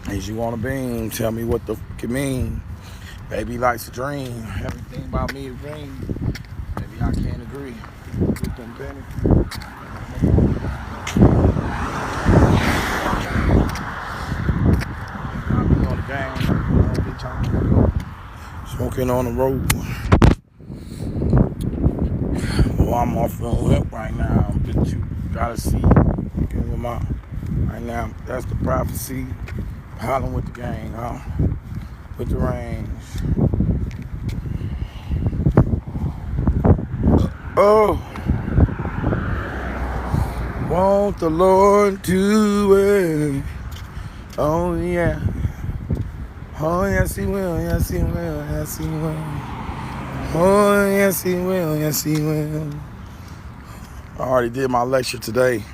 As you want a beam, tell me what the fuck it mean. Baby likes to dream. Everything about me is dream. Maybe I can't agree. Get them penny. I be on the game. I don't be trying to work. Smoking on the road. Well, I'm off the whip right now. But you gotta see. With my, right now, that's the prophecy. Hollering with the gang, huh? With the range. Oh, want the Lord to it. Oh, yeah. Oh, yes, He will. Yes, He will. Yes, He will. Oh, yes, He will. Yes, He will. I already did my lecture today.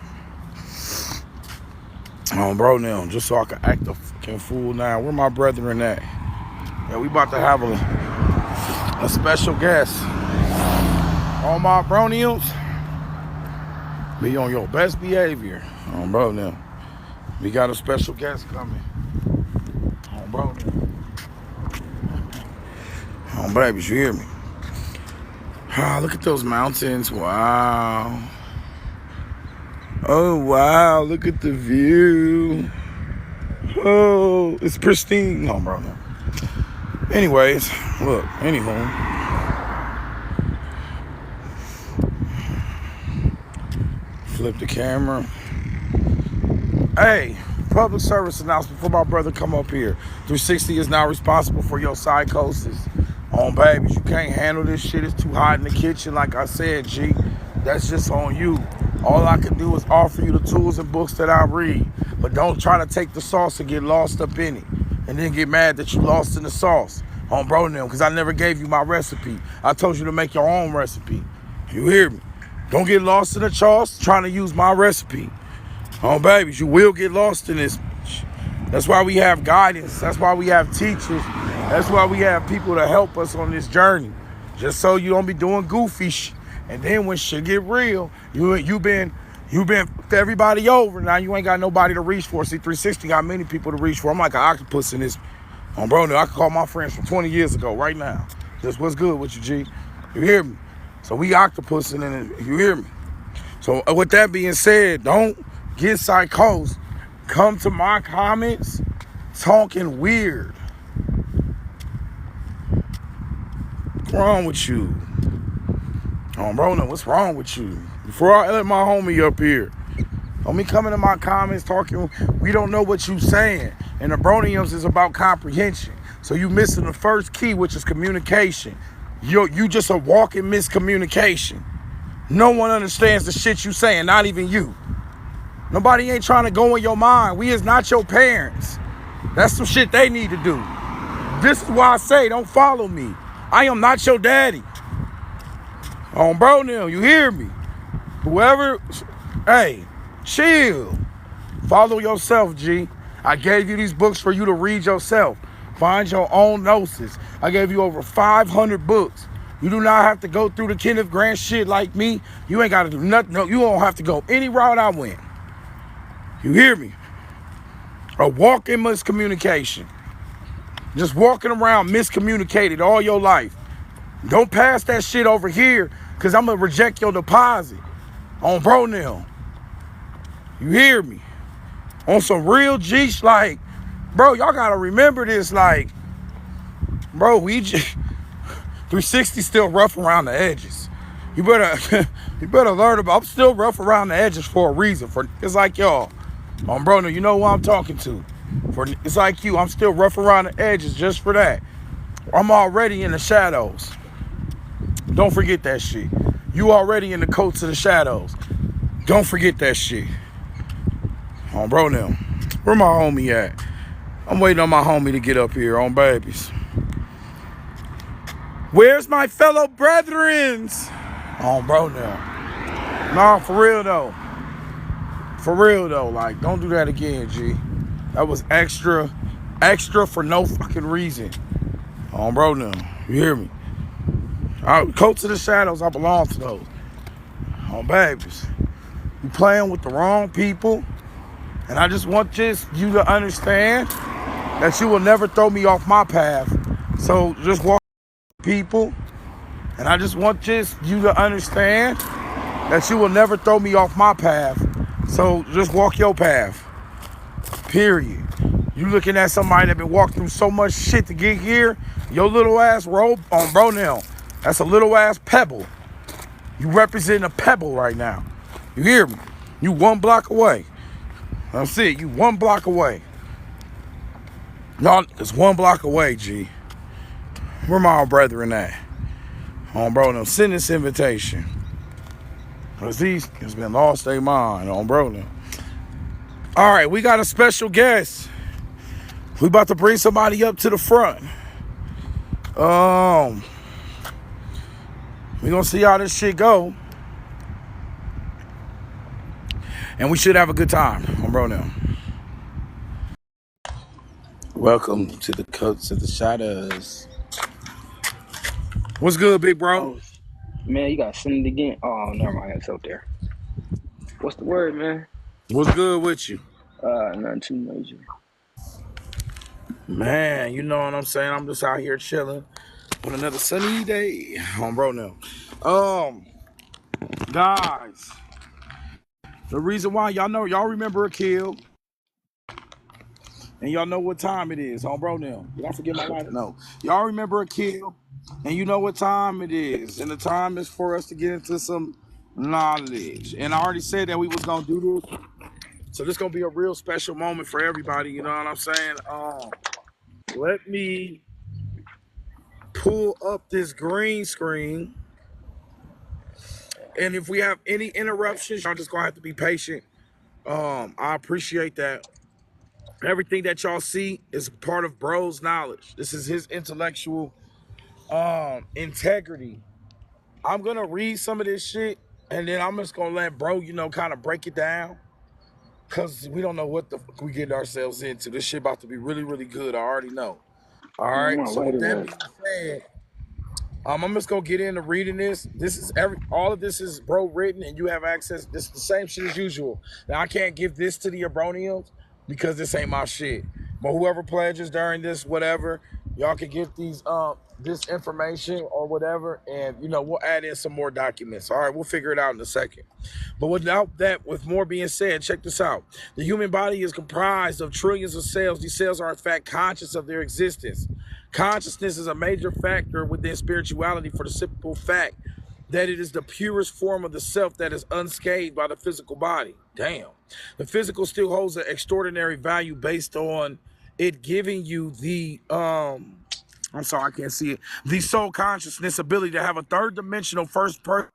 Bro, now, just so I can act a fucking fool now. Where my brethren at? Yeah, we about to have a special guest. All my broniums, be on your best behavior. Bro, now. We got a special guest coming. Bro, now. Babies, you hear me? Ah, look at those mountains. Wow. Oh, wow. Look at the view. Oh, it's pristine. No, bro, no. Anyways, look, anywho. Flip the camera. Hey, public service announcement for my brother come up here. 360 is now responsible for your psychosis. Babies, you can't handle this shit. It's too hot in the kitchen, like I said, G. That's just on you. All I can do is offer you the tools and books that I read. But don't try to take the sauce and get lost up in it. And then get mad that you lost in the sauce. Bro, now, because I never gave you my recipe. I told you to make your own recipe. You hear me? Don't get lost in the sauce trying to use my recipe. Babies, you will get lost in this. That's why we have guidance. That's why we have teachers. That's why we have people to help us on this journey. Just so you don't be doing goofy shit. And then when shit get real, you been fucked everybody over. Now you ain't got nobody to reach for. See, 360 got many people to reach for. I'm like an octopus in this. Bro, I can call my friends from 20 years ago right now. Just what's good with you, G? You hear me? So we octopusing in it. You hear me? So with that being said, don't get psychosed. Come to my comments talking weird. What's wrong with you? Bro, no, what's wrong with you? Before I let my homie up here, don't be coming to my comments talking, we don't know what you saying. And the broniums is about comprehension. So you missing the first key, which is communication. You just a walking miscommunication. No one understands the shit you saying, not even you. Nobody ain't trying to go in your mind. We is not your parents. That's some shit they need to do. This is why I say don't follow me. I am not your daddy. Bro, now, you hear me? Whoever, hey, chill. Follow yourself, G. I gave you these books for you to read yourself. Find your own gnosis. I gave you over 500 books. You do not have to go through the Kenneth Grant shit like me. You ain't got to do nothing. No, you don't have to go any route I went. You hear me? A walking miscommunication. Just walking around miscommunicated all your life. Don't pass that shit over here because I'm going to reject your deposit. Bro, now. You hear me? On some real G, like, bro, y'all got to remember this, like, bro, we just, 360 still rough around the edges. You better learn about, I'm still rough around the edges for a reason. For it's like y'all. Bro, now, you know who I'm talking to. It's like you, I'm still rough around the edges just for that. I'm already in the shadows. Don't forget that shit. You already in the coats of the shadows. Don't forget that shit. Bro, now. Where my homie at? I'm waiting on my homie to get up here on babies. Where's my fellow brethrens? Bro, now. No, for real though. For real though. Like, don't do that again, G. That was extra for no fucking reason. Bro, now. You hear me? Coats of the shadows, I belong to those. Babies. You playing with the wrong people. And I just want you to understand that you will never throw me off my path. So just walk, people, and I just want you to understand that you will never throw me off my path. So just walk your path. Period. You looking at somebody that been walking through so much shit to get here, your little ass robe on bro now. That's a little ass pebble. You representing a pebble right now. You hear me? You 1 block away. That's it. You 1 block away. No, it's 1 block away, G. Where my brethren at? On bro now, send this invitation. Cause these has been lost their mind on bro now. All right, we got a special guest. We about to bring somebody up to the front. We gonna see how this shit go. And we should have a good time on bro now. Welcome to the Coats of the Shadows. What's good, big bro? Oh, man, you gotta send it again. Oh, never mind, it's up there. What's the word, man? What's good with you? Nothing too major. Man, you know what I'm saying? I'm just out here chilling on another sunny day on bro now. Guys, the reason why y'all remember Akil, and y'all know what time it is on bro now. Did I forget my lighter? No. Y'all remember Akil, and you know what time it is, and the time is for us to get into some knowledge. And I already said that we was gonna do this, so this gonna be a real special moment for everybody. You know what I'm saying? Let me pull up this green screen. And if we have any interruptions, y'all just gonna have to be patient. I appreciate that. Everything that y'all see is part of bro's knowledge. This is his intellectual integrity. I'm gonna read some of this shit, and then I'm just gonna let bro, kind of break it down. Cause we don't know what the fuck we get ourselves into. This shit about to be really, really good. I already know. All Man, right. my So with that lighter being said, I'm just gonna get into reading this. This is all of this is bro written, and you have access. This is the same shit as usual. Now I can't give this to the Abronians because this ain't my shit. But whoever pledges during this, whatever, y'all can get these this information or whatever, and we'll add in some more documents. All right, we'll figure it out in a second. But without that, with more being said, check this out. The human body is comprised of trillions of cells. These cells are in fact conscious of their existence. Consciousness is a major factor within spirituality for the simple fact that it is the purest form of the self that is unscathed by the physical body. Damn. The physical still holds an extraordinary value based on it giving you the I'm sorry, I can't see it. The soul consciousness ability to have a third dimensional first person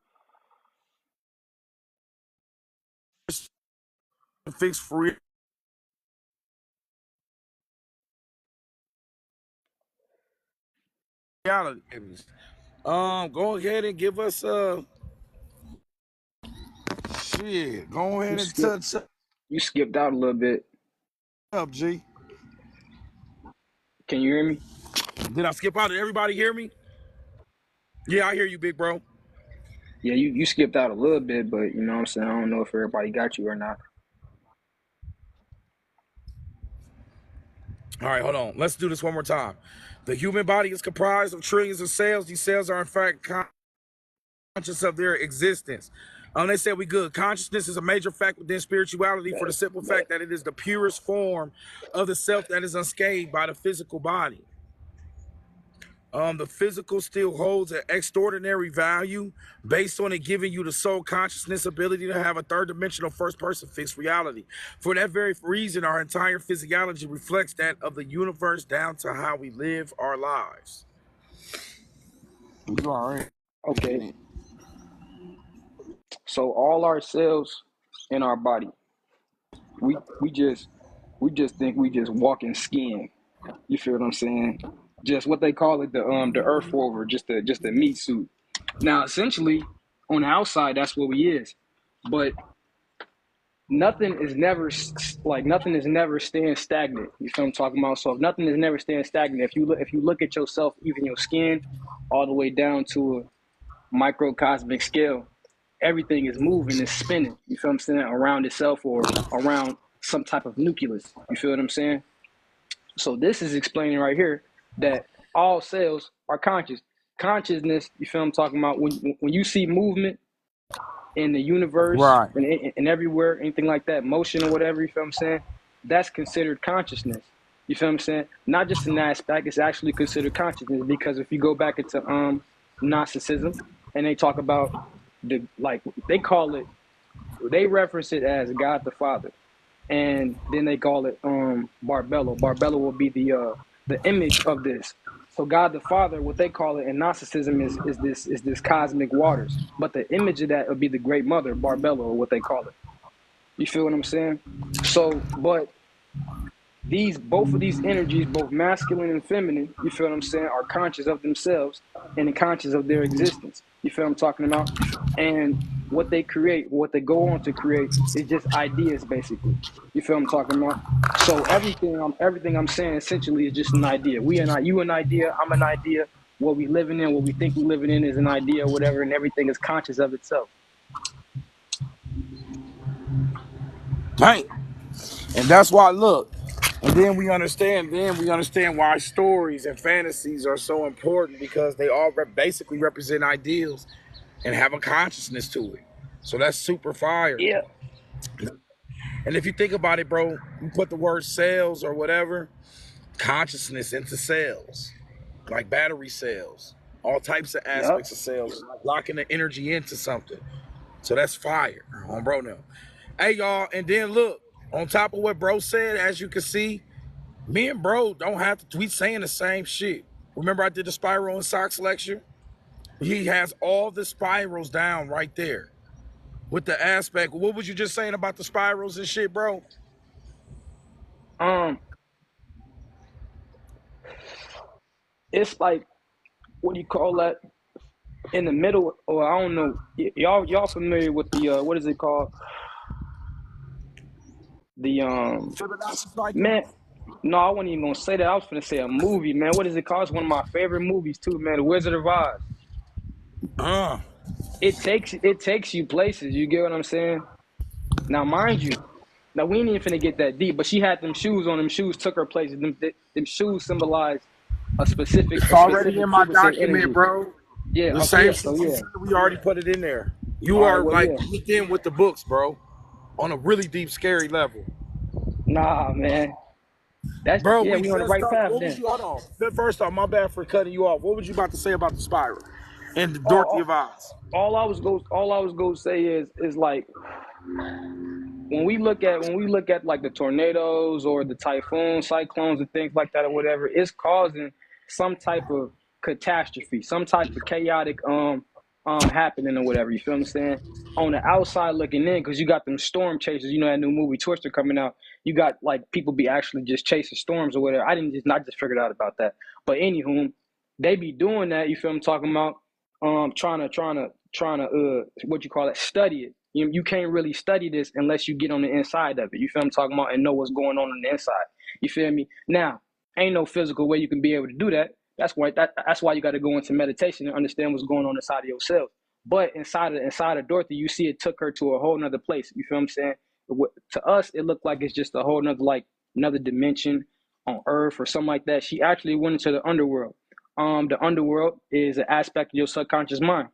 fixed for reality. Go ahead and give us shit. Go you ahead and skipped touch you skipped out a little bit. up, G. Can you hear me? Did I skip out? Did everybody hear me? Yeah, I hear you, big bro. Yeah, you skipped out a little bit, but you know what I'm saying? I don't know if everybody got you or not. All right, hold on. Let's do this one more time. The human body is comprised of trillions of cells. These cells are in fact conscious of their existence. They said we good. Consciousness is a major fact within spirituality for the simple fact that it is the purest form of the self that is unscathed by the physical body. The physical still holds an extraordinary value based on it giving you the soul consciousness ability to have a third dimensional first person fixed reality. For that very reason, our entire physiology reflects that of the universe down to how we live our lives. You all right? Okay. So all our cells in our body, we we just we just think we just walking skin. You feel what I'm saying? Just what they call it, the earth rover, just a meat suit. Now, essentially, on the outside, that's what we is. But nothing is never staying stagnant. You feel what I'm talking about? So if nothing is never staying stagnant, if you look at yourself, even your skin, all the way down to a microcosmic scale, everything is moving, it's spinning. You feel what I'm saying? Around itself or around some type of nucleus. You feel what I'm saying? So this is explaining right here that all cells are conscious. Consciousness, you feel I'm talking about? When you see movement in the universe Right. and everywhere, anything like that, motion or whatever, you feel I'm saying? That's considered consciousness. You feel I'm saying? Not just an aspect, it's actually considered consciousness, because if you go back into Gnosticism and they talk about they call it, they reference it as God the Father, and then they call it Barbello. Barbello will be the image of this. So God the Father, what they call it in Gnosticism is this cosmic waters, but the image of that would be the Great Mother, Barbello, or what they call it. You feel what I'm saying? So, but both of these energies, both masculine and feminine, you feel what I'm saying, are conscious of themselves and conscious of their existence. You feel what I'm talking about? And what they create, what they go on to create, is just ideas, basically. You feel what I'm talking about? So everything I'm saying essentially is just an idea. You an idea, I'm an idea. What we living in, what we think we living in, is an idea, or whatever, and everything is conscious of itself. Dang. And that's why, look, and then we understand why stories and fantasies are so important, because they all basically represent ideals and have a consciousness to it. So that's super fire. Yeah. And if you think about it, bro, you put the word cells or whatever, consciousness into cells, like battery cells, all types of Yep. aspects of cells, like locking the energy into something. So that's fire on bro now. Hey, y'all, and then look, on top of what bro said, as you can see, me and bro don't have to, we saying the same shit. Remember I did the spiral and socks lecture? He has all the spirals down right there with the aspect. What was you just saying about the spirals and shit, bro? Um, it's like, what do you call that? In the middle, or I don't know. Y'all familiar with the what is it called? The Fibonacci cycle? man. No, I wasn't even gonna say that. I was gonna say a movie, man. What is it called? It's one of my favorite movies too, man. The Wizard of Oz. Uh, It takes you places. You get what I'm saying? Now, mind you, now we ain't even finna get that deep, but she had them shoes on. Them shoes took her places. Them shoes symbolize it's a already specific in my frequency of document, energy. bro. Yeah. The Okay. same Yeah. shit So you yeah. said, we already put it in there. You All right. are Well, like yeah. hooked in with the books, bro, on a really deep, scary level. Nah, man. That's Bro, yeah. we We on the just right talked. path What was then. you? Hold on. First off, my bad for cutting you off. What was you about to say about the spiral and the Dorothy All, of Oz? all I was going to say is like, when we look at like the tornadoes or the typhoons, cyclones, and things like that or whatever, it's causing some type of catastrophe, some type of chaotic happening or whatever. You feel what I'm saying? On the outside looking in, because you got them storm chasers. You know that new movie Twister coming out. You got like people be actually just chasing storms or whatever. I just figured out about that. But anywho, they be doing that. You feel what I'm talking about? Trying to what you call it, study it. You can't really study this unless you get on the inside of it. You feel what I'm talking about, and know what's going on the inside. You feel me? Now, ain't no physical way you can be able to do that. That's why you got to go into meditation and understand what's going on inside of yourself. But inside of Dorothy, you see it took her to a whole nother place. You feel what I'm saying? To us, it looked like it's just a whole nother, like, another dimension on Earth or something like that. She actually went into the underworld. The underworld is an aspect of your subconscious mind.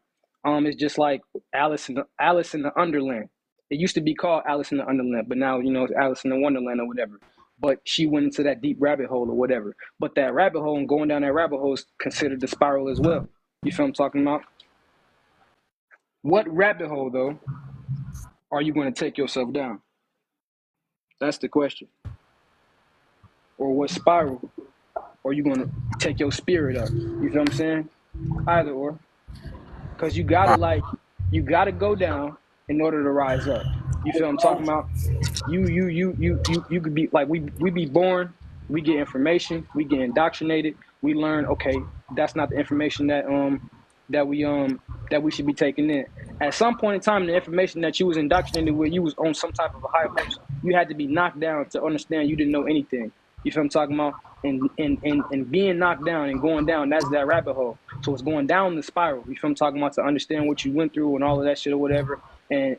It's just like Alice in the Underland. It used to be called Alice in the Underland, but now it's Alice in the Wonderland or whatever. But she went into that deep rabbit hole or whatever. But that rabbit hole, and going down that rabbit hole, is considered the spiral as well. You feel what I'm talking about? What rabbit hole, though, are you going to take yourself down? That's the question. Or what spiral are you going to take your spirit up? You feel what I'm saying? Either or. Because you gotta go down in order to rise up. You feel what I'm talking about? You could be like, we be born, we get information, we get indoctrinated, we learn, okay, that's not the information that we should be taking in. At some point in time, the information that you was indoctrinated with, you was on some type of a high horse. You had to be knocked down to understand you didn't know anything. You feel what I'm talking about? And being knocked down and going down, that's that rabbit hole. So it's going down the spiral. You feel what I'm talking about? To understand what you went through and all of that shit or whatever, and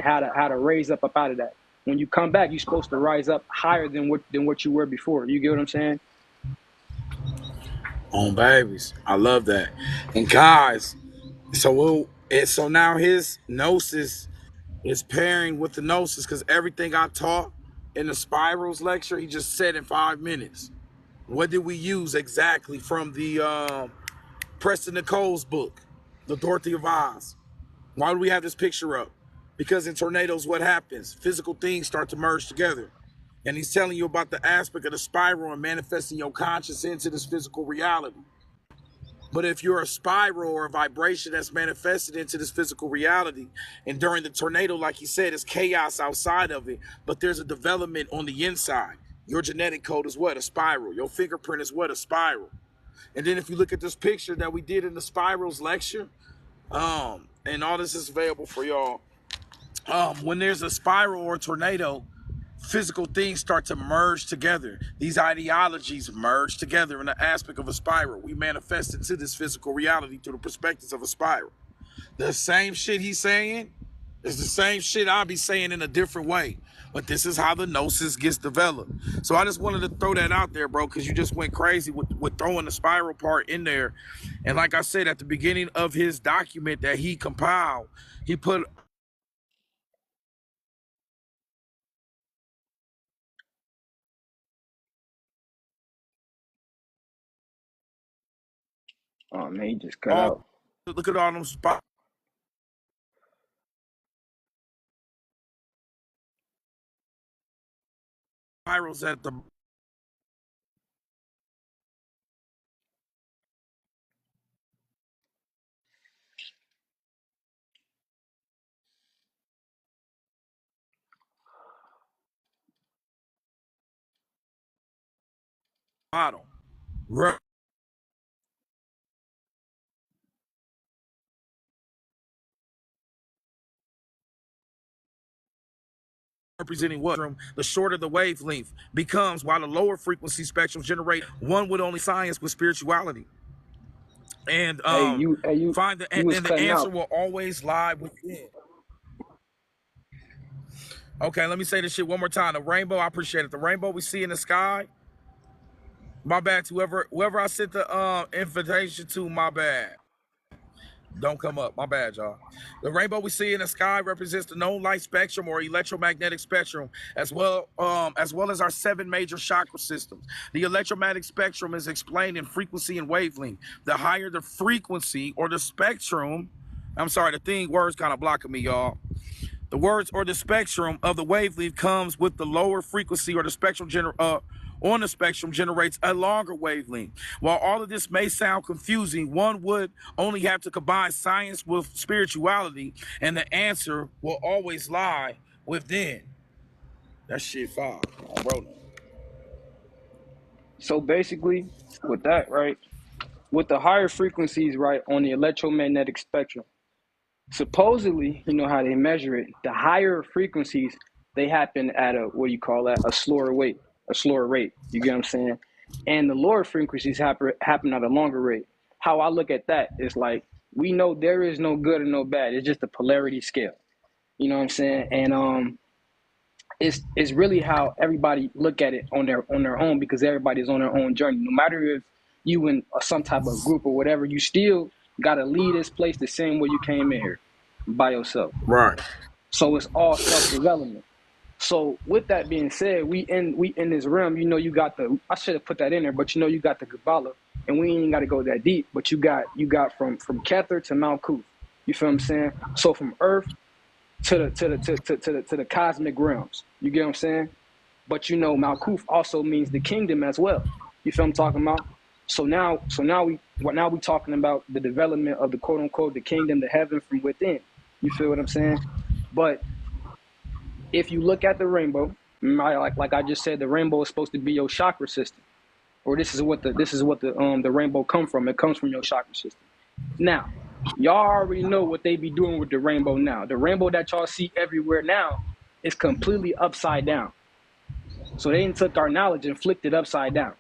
how to raise up out of that. when you come back, you're supposed to rise up higher than what you were before. You get what I'm saying? On babies. I love that. And guys, so now his gnosis is pairing with the gnosis because everything I taught in the spirals lecture, he just said in 5 minutes. What did we use exactly from the Preston Nicole's book, The Dorothy of Oz? Why do we have this picture up? Because in tornadoes, what happens? Physical things start to merge together. And he's telling you about the aspect of the spiral and manifesting your conscious into this physical reality. But if you're a spiral or a vibration that's manifested into this physical reality, and during the tornado, like he said, it's chaos outside of it, but there's a development on the inside. Your genetic code is what? A spiral. Your fingerprint is what? A spiral. And then if you look at this picture that we did in the spirals lecture, and all this is available for y'all. When there's a spiral or a tornado, physical things start to merge together. These ideologies merge together in the aspect of a spiral. We manifest into this physical reality through the perspectives of a spiral. The same shit he's saying is the same shit I'll be saying in a different way. But this is how the gnosis gets developed. So I just wanted to throw that out there, bro, because you just went crazy with throwing the spiral part in there. And like I said, at the beginning of his document that he compiled, he put Oh man, he just cut all, out. look at all them spirals at the bottom. Representing what? The shorter the wavelength becomes, while the lower frequency spectrums generate one with only science with spirituality. And find you was the cutting answer out. will always lie within. Okay, let me say this shit one more time. The rainbow, I appreciate it. The rainbow we see in the sky. My bad to whoever I sent the invitation to, my bad. Don't come up. My bad, y'all. The rainbow we see in the sky represents the known light spectrum or electromagnetic spectrum, as well as our 7 major chakra systems. The electromagnetic spectrum is explained in frequency and wavelength. The higher the frequency or the spectrum, I'm sorry, the thing words kind of blocking me, y'all. The words or the spectrum of the wavelength comes with the lower frequency or the spectrum on the spectrum generates a longer wavelength. While all of this may sound confusing, one would only have to combine science with spirituality, and the answer will always lie within. That shit fire. Oh, bro. So basically, with that, right, with the higher frequencies, right, on the electromagnetic spectrum, supposedly, you know how they measure it, the higher frequencies, they happen at a, what do you call that, a slower rate. You get what I'm saying? And the lower frequencies happen at a longer rate. How I look at that is like, we know there is no good and no bad. It's just a polarity scale. You know what I'm saying? And it's really how everybody look at it on their own, because everybody's on their own journey. No matter if you in some type of group or whatever, you still gotta leave this place the same way you came in here, by yourself. Right. So it's all self development. So with that being said, we in this realm. You know, you got the, I should have put that in there, but you know, you got the Kabbalah, and we ain't got to go that deep. But you got from Kether to Malkuth. You feel what I'm saying? So from Earth to the cosmic realms. You get what I'm saying? But you know, Malkuth also means the kingdom as well. You feel what I'm talking about? So now we talking about the development of the quote unquote the kingdom, the heaven from within. You feel what I'm saying? But if you look at the rainbow, like I just said, the rainbow is supposed to be your chakra system, or this is what the rainbow come from. It comes from your chakra system. Now, y'all already know what they be doing with the rainbow now. The rainbow that y'all see everywhere now is completely upside down. So they took our knowledge and flipped it upside down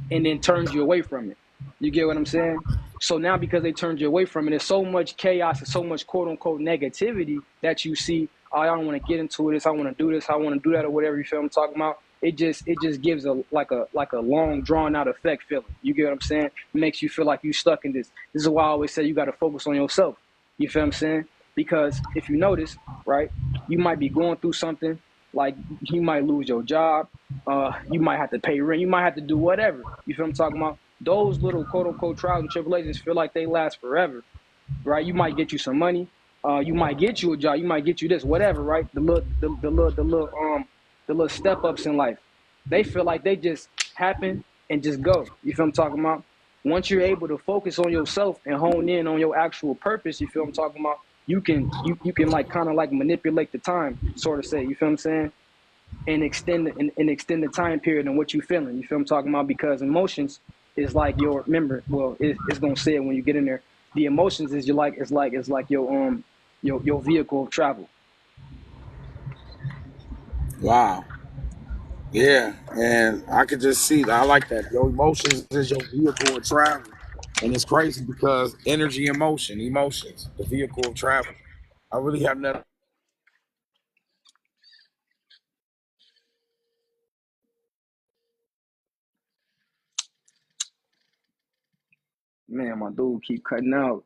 and then turned you away from it. You get what I'm saying? So now because they turned you away from it, there's so much chaos and so much quote unquote negativity that you see oh, I don't want to get into this, I want to do this, I want to do that, or whatever. You feel what I'm talking about? It just gives a long drawn out effect feeling. You get what I'm saying? It makes you feel like you stuck in this. This is why I always say you got to focus on yourself. You feel what I'm saying? Because if you notice, right, you might be going through something, like you might lose your job, you might have to pay rent, you might have to do whatever. You feel what I'm talking about? Those little quote unquote trials and tribulations feel like they last forever, right? You might get you some money, you might get you a job, you might get you this, whatever, right? The little step ups in life, they feel like they just happen and just go. You feel what I'm talking about? Once you're able to focus on yourself and hone in on your actual purpose, you feel what I'm talking about? You can like kind of like manipulate the time, sort of say. You feel what I'm saying? And extend the time period and what you feeling. You feel what I'm talking about? Because emotions is like your remember. Well, it's gonna say it when you get in there. The emotions is like your vehicle of travel. Wow. Yeah, and I could just see that. I like that. Your emotions is your vehicle of travel. And it's crazy because energy and motion, emotions, the vehicle of travel. I really have nothing. Man, my dude keep cutting out.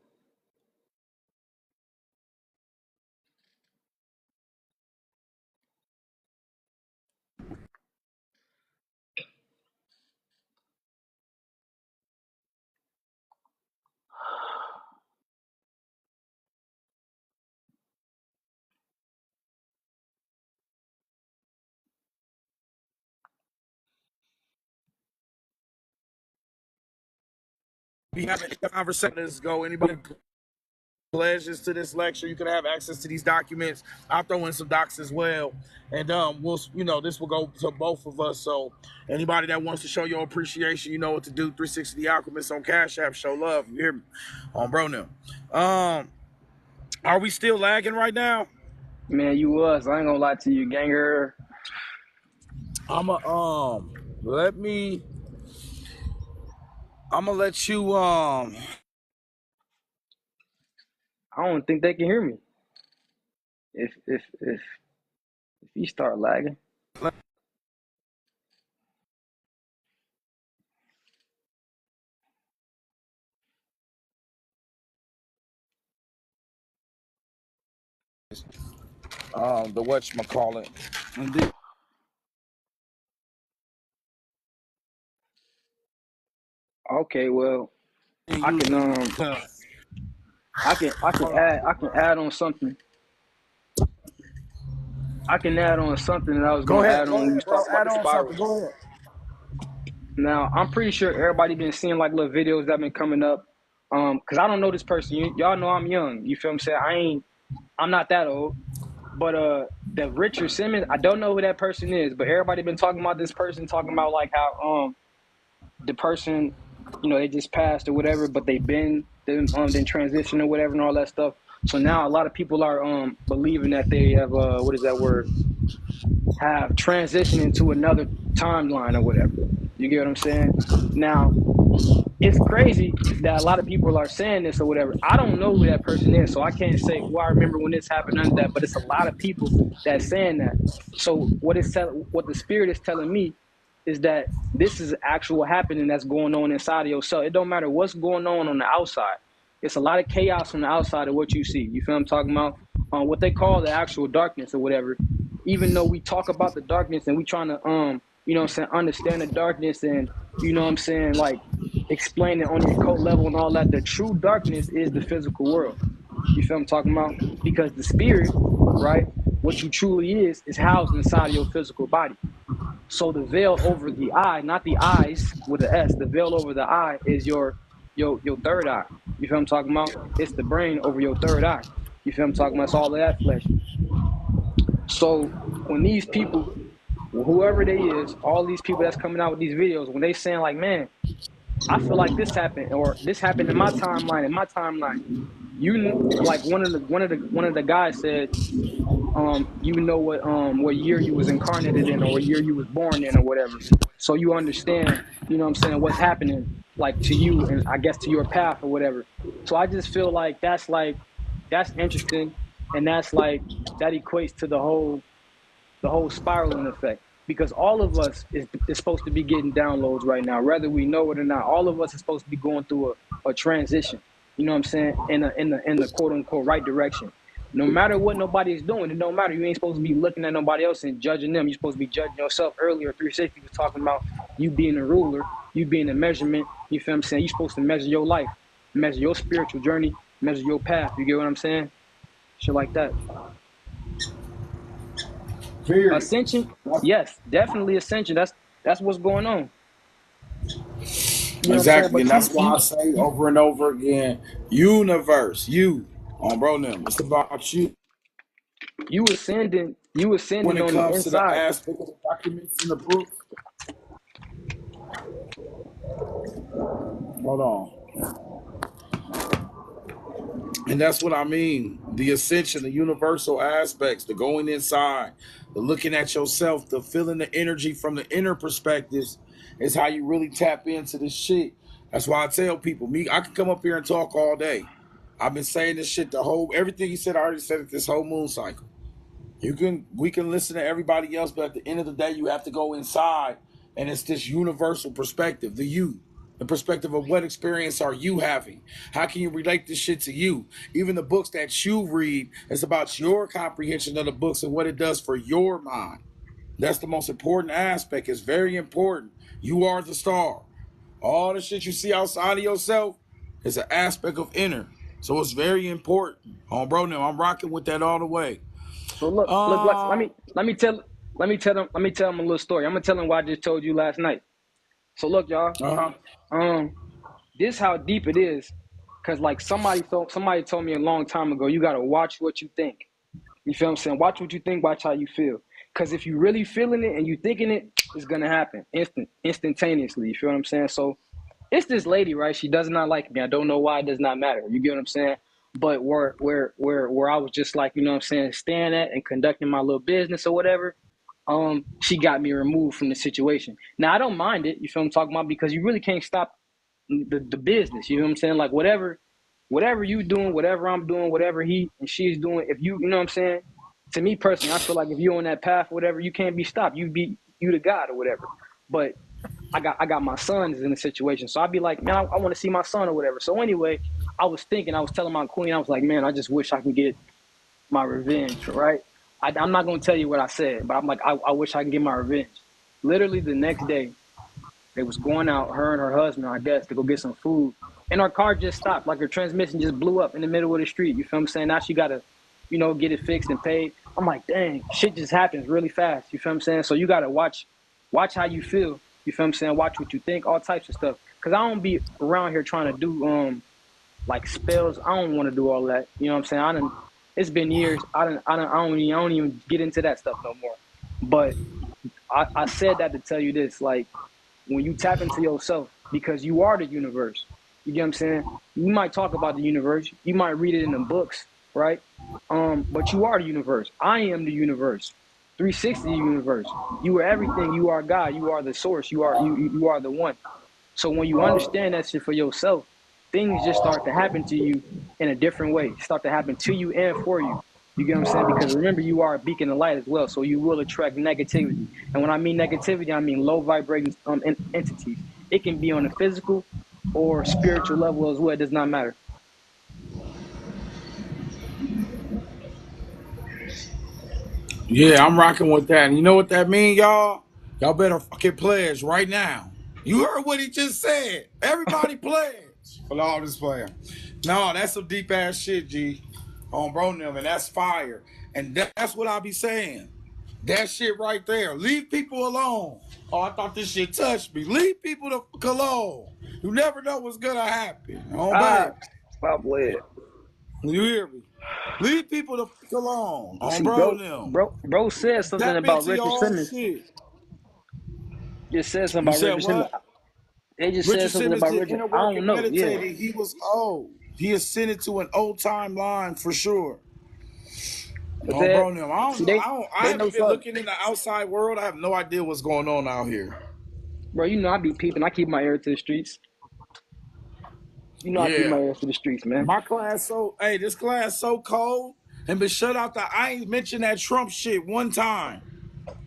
We have a conversation. Let's go. Anybody pledges to this lecture, you can have access to these documents. I'll throw in some docs as well, and we'll this will go to both of us. So anybody that wants to show your appreciation, you know what to do. 360 the Alchemist on Cash App. Show love. You hear me? On bro now. Are we still lagging right now? Man, you was. I ain't gonna lie to you, ganger. I'm a let me. I'm gonna let you I don't think they can hear me. If you start lagging. the whatchamacallit. And then Okay, well, I can usually I can add on something. I can add on something that I was go gonna ahead, add on when you was bro. talking about Add the on something. spirals. Go ahead. Now, I'm pretty sure everybody been seeing like little videos that been coming up. Cause I don't know this person. Y'all know I'm young. You feel what I'm saying? I'm not that old. But the Richard Simmons, I don't know who that person is, but everybody been talking about this person, talking about like how the person, they just passed or whatever, but they've been then transition or whatever and all that stuff. So now a lot of people are believing that they have what is that word? Have transitioned into another timeline or whatever. You get what I'm saying? Now, it's crazy that a lot of people are saying this or whatever. I don't know who that person is, so I can't say, "Well, I remember when this happened," none of that. But it's a lot of people that's saying that. So what the spirit is telling me is that this is actual happening that's going on inside of yourself. It don't matter what's going on the outside. It's a lot of chaos on the outside of what you see. You feel what I'm talking about? What they call the actual darkness or whatever. Even though we talk about the darkness and we trying to what I'm saying, understand the darkness and what I'm saying, like explain it on the occult level and all that. The true darkness is the physical world. You feel what I'm talking about? Because the spirit, right, what you truly is housed inside of your physical body. So the veil over the eye, not the eyes with the S, the veil over the eye is your third eye. You feel what I'm talking about? It's the brain over your third eye. You feel what I'm talking about? It's all of that flesh. So when these people, whoever they is, all these people that's coming out with these videos, when they saying like, man, I feel like this happened or this happened in my timeline, like one of the guys said, what year you was incarnated in or what year you was born in or whatever. So you understand, what I'm saying, what's happening like to you and I guess to your path or whatever. So I just feel like that's interesting. and that's like that equates to the whole spiraling effect, because all of us is supposed to be getting downloads right now, whether we know it or not. All of us is supposed to be going through a transition, you know what I'm saying, in the quote unquote right direction. No matter what nobody is doing, it don't matter. You ain't supposed to be looking at nobody else and judging them. You're supposed to be judging yourself. Earlier 360 was talking about you being a ruler, you being a measurement. You feel what I'm saying? You're supposed to measure your life, measure your spiritual journey, measure your path. You get what I'm saying? Shit like that. Period. Ascension, yes, definitely ascension. That's what's going on. You know what I'm saying? Exactly, and But that's you why I you say you, over and over again, universe, you, on bro them. It's about you you ascending, you when ascending it on the comes to the inside. aspect of the documents in the book. Hold on. And that's what I mean. The ascension, the universal aspects, the going inside, the looking at yourself, the feeling the energy from the inner perspectives is how you really tap into this shit. That's why I tell people, I can come up here and talk all day. I've been saying this shit everything he said, I already said it this whole moon cycle. We can listen to everybody else, but at the end of the day, you have to go inside, and it's this universal perspective, the perspective of what experience are you having? How can you relate this shit to you? Even the books that you read, it's about your comprehension of the books and what it does for your mind. That's the most important aspect. It's very important. You are the star. All the shit you see outside of yourself is an aspect of inner. So it's very important. Bro, now I'm rocking with that all the way. So look, let Um, me let me tell them a little story. I'm gonna tell them what I just told you last night. So look, y'all, uh-huh. um, this how deep it is, cause like somebody told me a long time ago, you gotta watch what you think. You feel what I'm saying? Watch what you think, watch how you feel. Cause if you really feeling it and you thinking it, it's gonna happen instantaneously. You feel what I'm saying? So it's this lady, right? She does not like me. I don't know why. It does not matter. You get what I'm saying? But where I was just like, you know what I'm saying, staying at and conducting my little business or whatever, she got me removed from the situation. Now I don't mind it, you feel what I'm talking about, because you really can't stop the business. You know what I'm saying? Like whatever you doing, whatever I'm doing, whatever he and she's doing, if you know what I'm saying? To me personally, I feel like if you're on that path, whatever, you can't be stopped. You the God or whatever. But I got my sons in the situation. So I'd be like, man, I want to see my son or whatever. So anyway, I was telling my queen, I was like, man, I just wish I can get my revenge, right? I'm not gonna tell you what I said, but I'm like, I wish I can get my revenge. Literally the next day, they was going out, her and her husband, I guess, to go get some food. And our car just stopped. Like her transmission just blew up in the middle of the street. You feel what I'm saying? Now she gotta, get it fixed and paid. I'm like, dang, shit just happens really fast. You feel what I'm saying? So you gotta watch how you feel. You feel what I'm saying? Watch what you think, all types of stuff. Cause I don't be around here trying to do like spells. I don't want to do all that. You know what I'm saying? It's been years. I don't even get into that stuff no more. But I said that to tell you this, like when you tap into yourself, because you are the universe. You get what I'm saying? You might talk about the universe, you might read it in the books, right? But you are the universe. I am the universe. 360 universe. You are everything. You are God. You are the source. You are the one. So when you understand that shit for yourself, things just start to happen to you in a different way. Start to happen to you and for you. You get what I'm saying? Because remember, you are a beacon of light as well, so you will attract negativity. And when I mean negativity, I mean low vibrating entities. It can be on a physical or spiritual level as well. It does not matter. Yeah, I'm rocking with that. And you know what that mean, y'all? Y'all better fucking pledge right now. You heard what he just said. Everybody pledge. For all this playing. No, that's some deep ass shit, G. On bro them, and that's fire. And that's what I be saying. That shit right there. Leave people alone. Oh, I thought this shit touched me. Leave people the fuck alone. You never know what's gonna happen. Oh, Ah, baby. stop it. You hear me? Leave people the fuck alone. On See, bro bro, them. bro said something Tap about into your Richard own Simmons. shit. Just said something You about said Richard Simmons. what? They just said Richard something Simmons about did Richard. inner I work don't and know. Yeah, meditated. He was old. He ascended to an old time line for sure. but Oh, that bro, no, I don't see know. I they know haven't been something. looking in the outside world. I have no idea what's going on out here. Bro, I be peeping. I keep my ear to the streets. I keep Yeah, my ear to the streets, man. my class so hey, this class so cold. and been shut out. I ain't mentioned that Trump shit one time.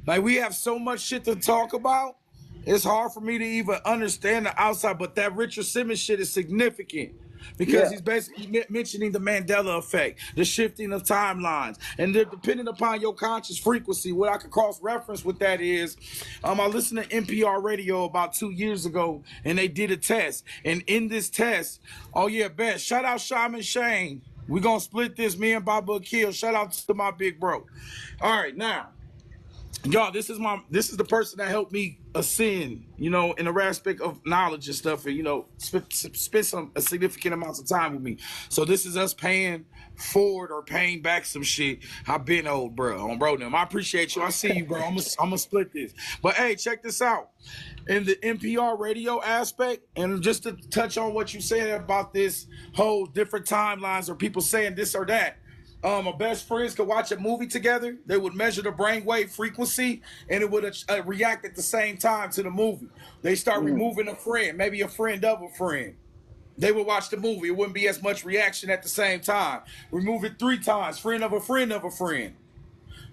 Like, we have so much shit to talk about. It's hard for me to even understand the outside, but that Richard Simmons shit is significant because Yeah. he's basically mentioning the Mandela effect, the shifting of timelines, and they're depending upon your conscious frequency. What I could cross-reference with that is, I listened to NPR radio about 2 years ago, and they did a test. And in this test, oh yeah, best shout out Shaman Shane. We're gonna split this, me and Baba Akil. Shout out to my big bro. All right, now. Y'all, this is the person that helped me ascend, in the aspect of knowledge and stuff, and spend a significant amounts of time with me. So this is us paying forward or paying back some shit. I've been old, bro. On bro them. I appreciate you. I see you, bro. I'm gonna split this. But hey, check this out. In the NPR radio aspect, and just to touch on what you said about this whole different timelines or people saying this or that. My best friends could watch a movie together. They would measure the brainwave frequency, and it would react at the same time to the movie. They start Mm. removing a friend, maybe a friend of a friend. They would watch the movie. It wouldn't be as much reaction at the same time. Remove it 3 times, friend of a friend of a friend.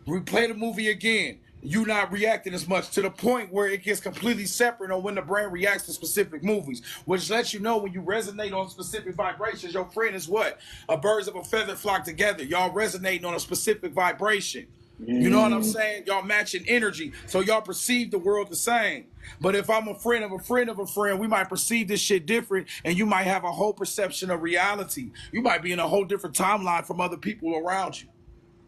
Replay the movie again. You not reacting as much to the point where it gets completely separate on when the brain reacts to specific movies, which lets you know when you resonate on specific vibrations. Your friend is what? A birds of a feather flock together. Y'all resonating on a specific vibration. You know what I'm Mm. saying? Y'all matching energy, so y'all perceive the world the same. But if I'm a friend of a friend of a friend, we might perceive this shit different, and you might have a whole perception of reality. You might be in a whole different timeline from other people around you.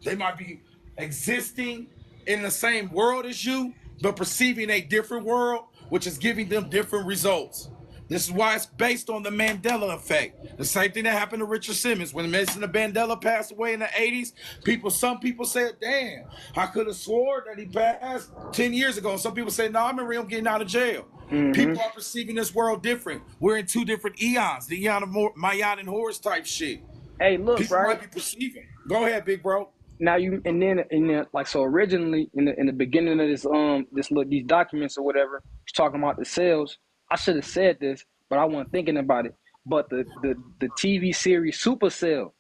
They might be existing in the same world as you, but perceiving a different world, which is giving them different results. This is why it's based on the Mandela effect. The same thing that happened to Richard Simmons when Nelson Mandela passed away in the 80s. Some people said, "Damn, I could have swore that he passed 10 years ago." And some people say, "No, I remember him getting out of jail." Mm-hmm. People are perceiving this world different. We're in 2 different eons, the eon of Mayan and Horus type shit. Hey, look, People right might be perceiving. Go ahead, big bro. now and then like so originally in the beginning of these documents or whatever, it's talking about the cells. I should have said this, but I wasn't thinking about it. But the TV series Supercell,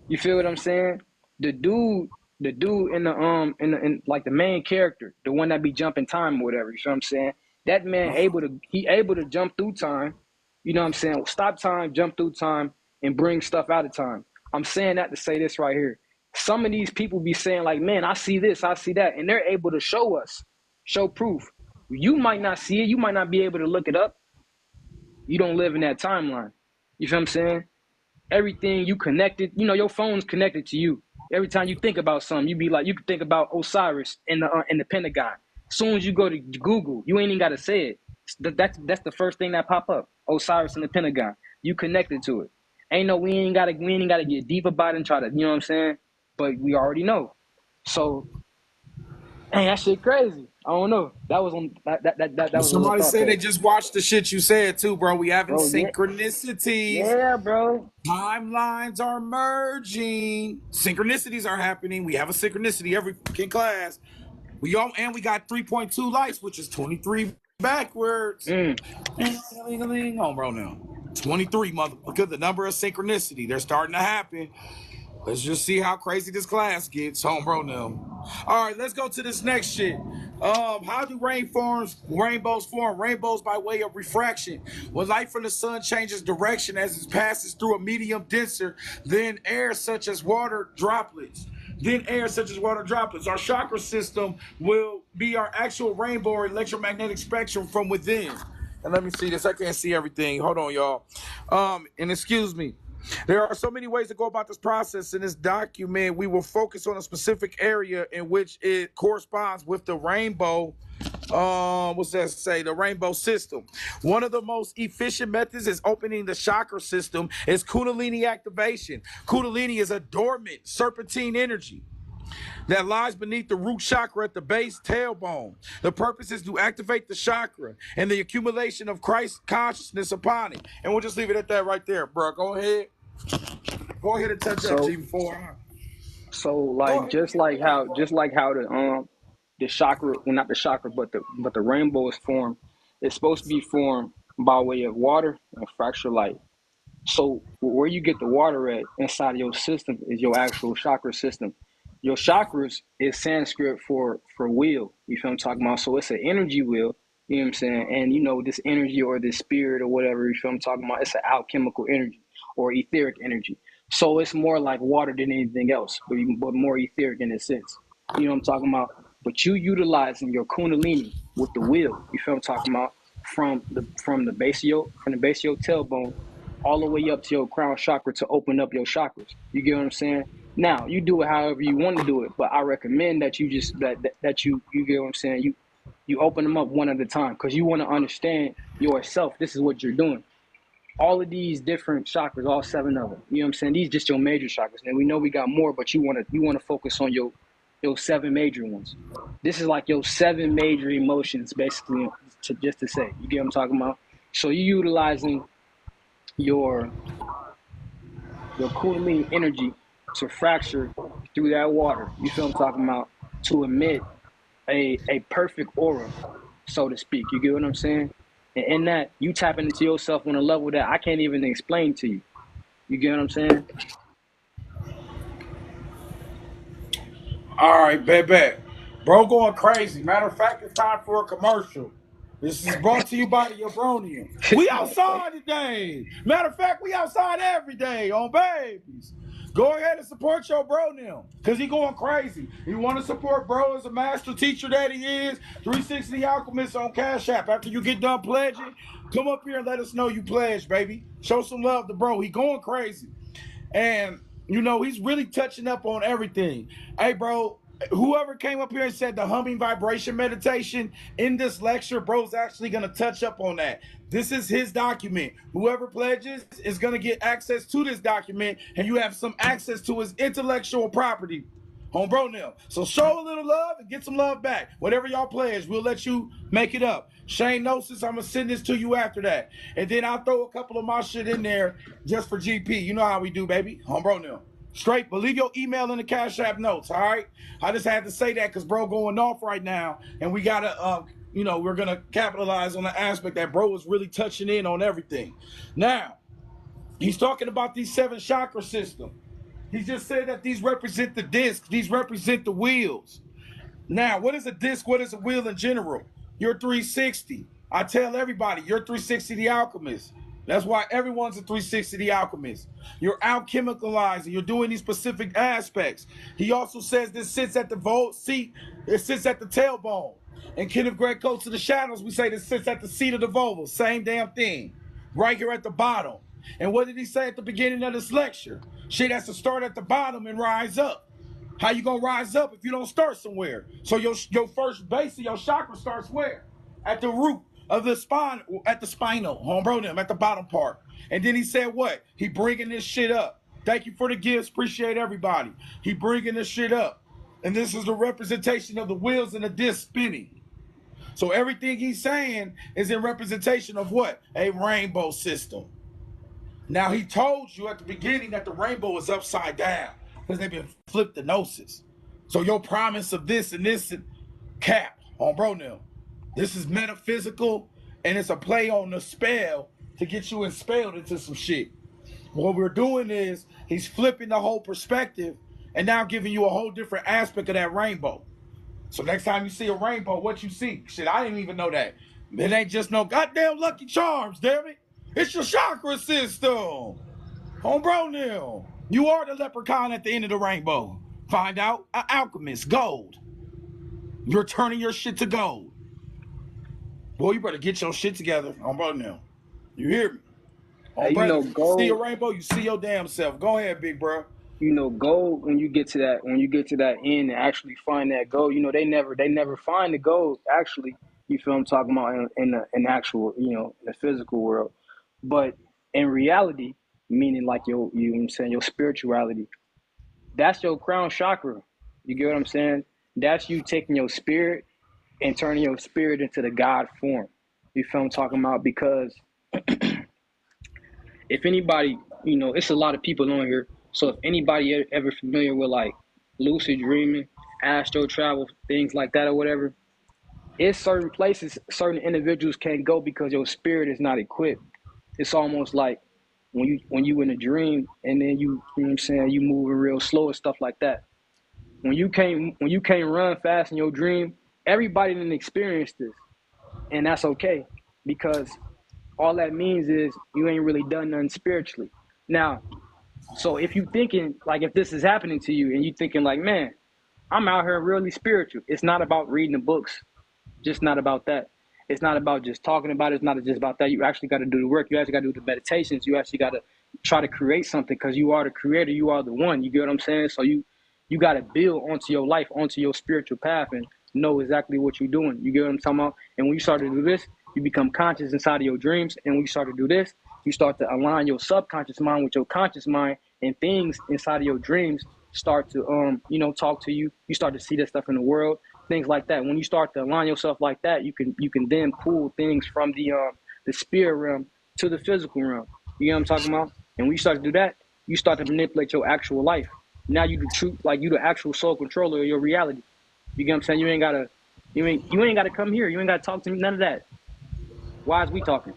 you feel what I'm saying? The dude, in like the main character, the one that be jumping time or whatever. You feel what I'm saying? That man able to jump through time. You know what I'm saying? Stop time, jump through time, and bring stuff out of time. I'm saying that to say this right here. Some of these people be saying like, man, I see this, I see that, and they're able to show us, show proof. You might not see it, you might not be able to look it up. You don't live in that timeline. You feel what I'm saying? Everything you connected, your phone's connected to you. Every time you think about something, you can think about Osiris in the Pentagon. As soon as you go to Google, you ain't even gotta say it. That's the first thing that pop up. Osiris in the Pentagon. You connected to it. We ain't gotta get deep about it and try to, you know what I'm saying? But we already know. So, dang, that shit crazy. I don't know. That was on that was a little Somebody thought said they there, just watched the shit you said too, bro. We having bro. Yeah, synchronicities. yeah, bro. Timelines are merging. Synchronicities are happening. We have a synchronicity every fucking class. We got 3.2 lights, which is 23 backwards. Mm. On, bro, now. 23, motherfucker. The number of synchronicity. They're starting to happen. Let's just see how crazy this class gets, home bro now. All right, let's go to this next shit. How do rainbows form? Rainbows by way of refraction. When light from the sun changes direction as it passes through a medium denser than air such as water droplets. Our chakra system will be our actual rainbow or electromagnetic spectrum from within. And let me see this. I can't see everything. Hold on, y'all. And excuse me. There are so many ways to go about this process. In this document, we will focus on a specific area in which it corresponds with the rainbow. What's that say? The rainbow system. One of the most efficient methods is opening the chakra system is Kundalini activation. Kundalini is a dormant serpentine energy that lies beneath the root chakra at the base tailbone. The purpose is to activate the chakra and the accumulation of Christ consciousness upon it. And we'll just leave it at that right there, bro. Go ahead. Go ahead and touch up, So G, before So Go like ahead. just like how the chakra, well, not the chakra, but the rainbow is formed. It's supposed to be formed by way of water and fracture light. So where you get the water at inside of your system is your actual chakra system. Your chakras is Sanskrit for wheel. You feel what I'm talking about? So it's an energy wheel. You know what I'm saying? And you know this energy or this spirit or whatever. You feel what I'm talking about? It's an alchemical energy or etheric energy. So it's more like water than anything else, but more etheric in a sense. You know what I'm talking about? But you utilizing your kundalini with the wheel. You feel what I'm talking about? From the base of your tailbone all the way up to your crown chakra to open up your chakras. You get what I'm saying? Now you do it however you want to do it, but I recommend that you just that you get what I'm saying. You open them up one at a time because you want to understand yourself. This is what you're doing. All of these different chakras, all 7 of them. You know what I'm saying? These just your major chakras. And we know we got more, but you want to focus on your 7 major ones. This is like your 7 major emotions, basically, to say. You get what I'm talking about? So you utilizing your kundalini energy to fracture through that water. You feel what I'm talking about? To emit a perfect aura, so to speak. You get what I'm saying? And in that, you tapping into yourself on a level that I can't even explain to you. You get what I'm saying? All right, baby. Bro going crazy. Matter of fact, it's time for a commercial. This is brought to you by the Abronium. We outside today. Matter of fact, we outside every day on babies. Go ahead and support your bro now, because he going crazy. You want to support bro as a master teacher that he is, 360 the Alchemist on Cash App. After you get done pledging, come up here and let us know you pledged, baby. Show some love to bro. He going crazy. And, you know, he's really touching up on everything. Hey, bro, whoever came up here and said the humming vibration meditation in this lecture, bro's actually going to touch up on that. This is his document. Whoever pledges is going to get access to this document, and you have some access to his intellectual property. On bro now. So show a little love and get some love back. Whatever y'all pledge, we'll let you make it up. Shane Gnosis, I'm going to send this to you after that. And then I'll throw a couple of my shit in there just for GP. You know how we do, baby. On bro now. Straight, but leave your email in the Cash App notes, all right? I just had to say that because bro going off right now. And we got to, you know, we're going to capitalize on the aspect that bro is really touching in on everything. Now, he's talking about these 7 chakra systems. He just said that these represent the discs. These represent the wheels. Now, what is a disc? What is a wheel in general? You're 360. I tell everybody, you're 360 the alchemist. That's why everyone's a 360 the alchemist. You're alchemicalizing. You're doing these specific aspects. He also says this sits at the seat. It sits at the tailbone. And Kenneth Greg Coates of the Shadows, we say this sits at the seat of the vulva. Same damn thing. Right here at the bottom. And what did he say at the beginning of this lecture? Shit has to start at the bottom and rise up. How you gonna rise up if you don't start somewhere? So your first base of your chakra starts where? At the root of the spine, at the spinal, homebro, at the bottom part. And then he said what? He bringing this shit up. Thank you for the gifts. Appreciate everybody. He bringing this shit up. And this is the representation of the wheels and the disc spinning. So everything he's saying is in representation of what? A rainbow system. Now, he told you at the beginning that the rainbow is upside down because they've been flipped the gnosis. So your promise of this and this and cap on bro now. This is metaphysical, and it's a play on the spell to get you expelled into some shit. What we're doing is he's flipping the whole perspective and now giving you a whole different aspect of that rainbow. So next time you see a rainbow, what you see? Shit, I didn't even know that. It ain't just no goddamn Lucky Charms, damn it. It's your chakra system. Bro now. You are the leprechaun at the end of the rainbow. Find out. An alchemist. Gold. You're turning your shit to gold. Boy, you better get your shit together. Bro now. You hear me? Hey, you Brother, know, if you see a gold. rainbow, you see your damn self. Go ahead, big bro. You know, gold. When you get to that end and actually find that gold, you know, they never find the gold. Actually, you feel I'm talking about in actual, you know, in the physical world, but in reality, meaning like you know what I'm saying, your spirituality. That's your crown chakra. You get what I'm saying? That's you taking your spirit and turning your spirit into the God form. You feel I'm talking about? Because if anybody, you know, it's a lot of people on here. So if anybody ever familiar with like lucid dreaming, astral travel, things like that or whatever, it's certain places certain individuals can't go because your spirit is not equipped. It's almost like when you in a dream, and then you know what I'm saying, you moving real slow and stuff like that. When you can't run fast in your dream, everybody didn't experience this, and that's okay, because all that means is you ain't really done nothing spiritually. Now, so if you thinking like, if this is happening to you and you thinking like, man, I'm out here really spiritual. It's not about reading the books. Just not about that. It's not about just talking about it. It's not just about that. You actually got to do the work. You actually got to do the meditations. You actually got to try to create something, because you are the creator. You are the one. You get what I'm saying? So you got to build onto your life, onto your spiritual path, and know exactly what you're doing. You get what I'm talking about? And when you start to do this, you become conscious inside of your dreams. And when you start to do this, you start to align your subconscious mind with your conscious mind, and things inside of your dreams start to talk to you. You start to see that stuff in the world, things like that. When you start to align yourself like that, you can then pull things from the spirit realm to the physical realm. You know what I'm talking about? And when you start to do that, you start to manipulate your actual life. Now you the truth, like you the actual sole controller of your reality. You get what I'm saying? You ain't gotta come here. You ain't gotta talk to me. None of that. Why is we talking?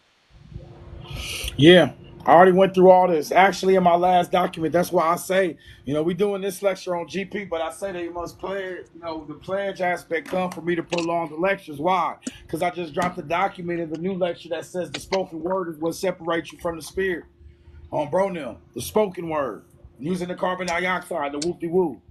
Yeah, I already went through all this. Actually, in my last document, that's why I say, we doing this lecture on GP, but I say that you must play, the pledge aspect come for me to prolong the lectures. Why? Because I just dropped a document in the new lecture that says the spoken word is what separates you from the spirit. On bro now, the spoken word, using the carbon dioxide, the whoop de woo.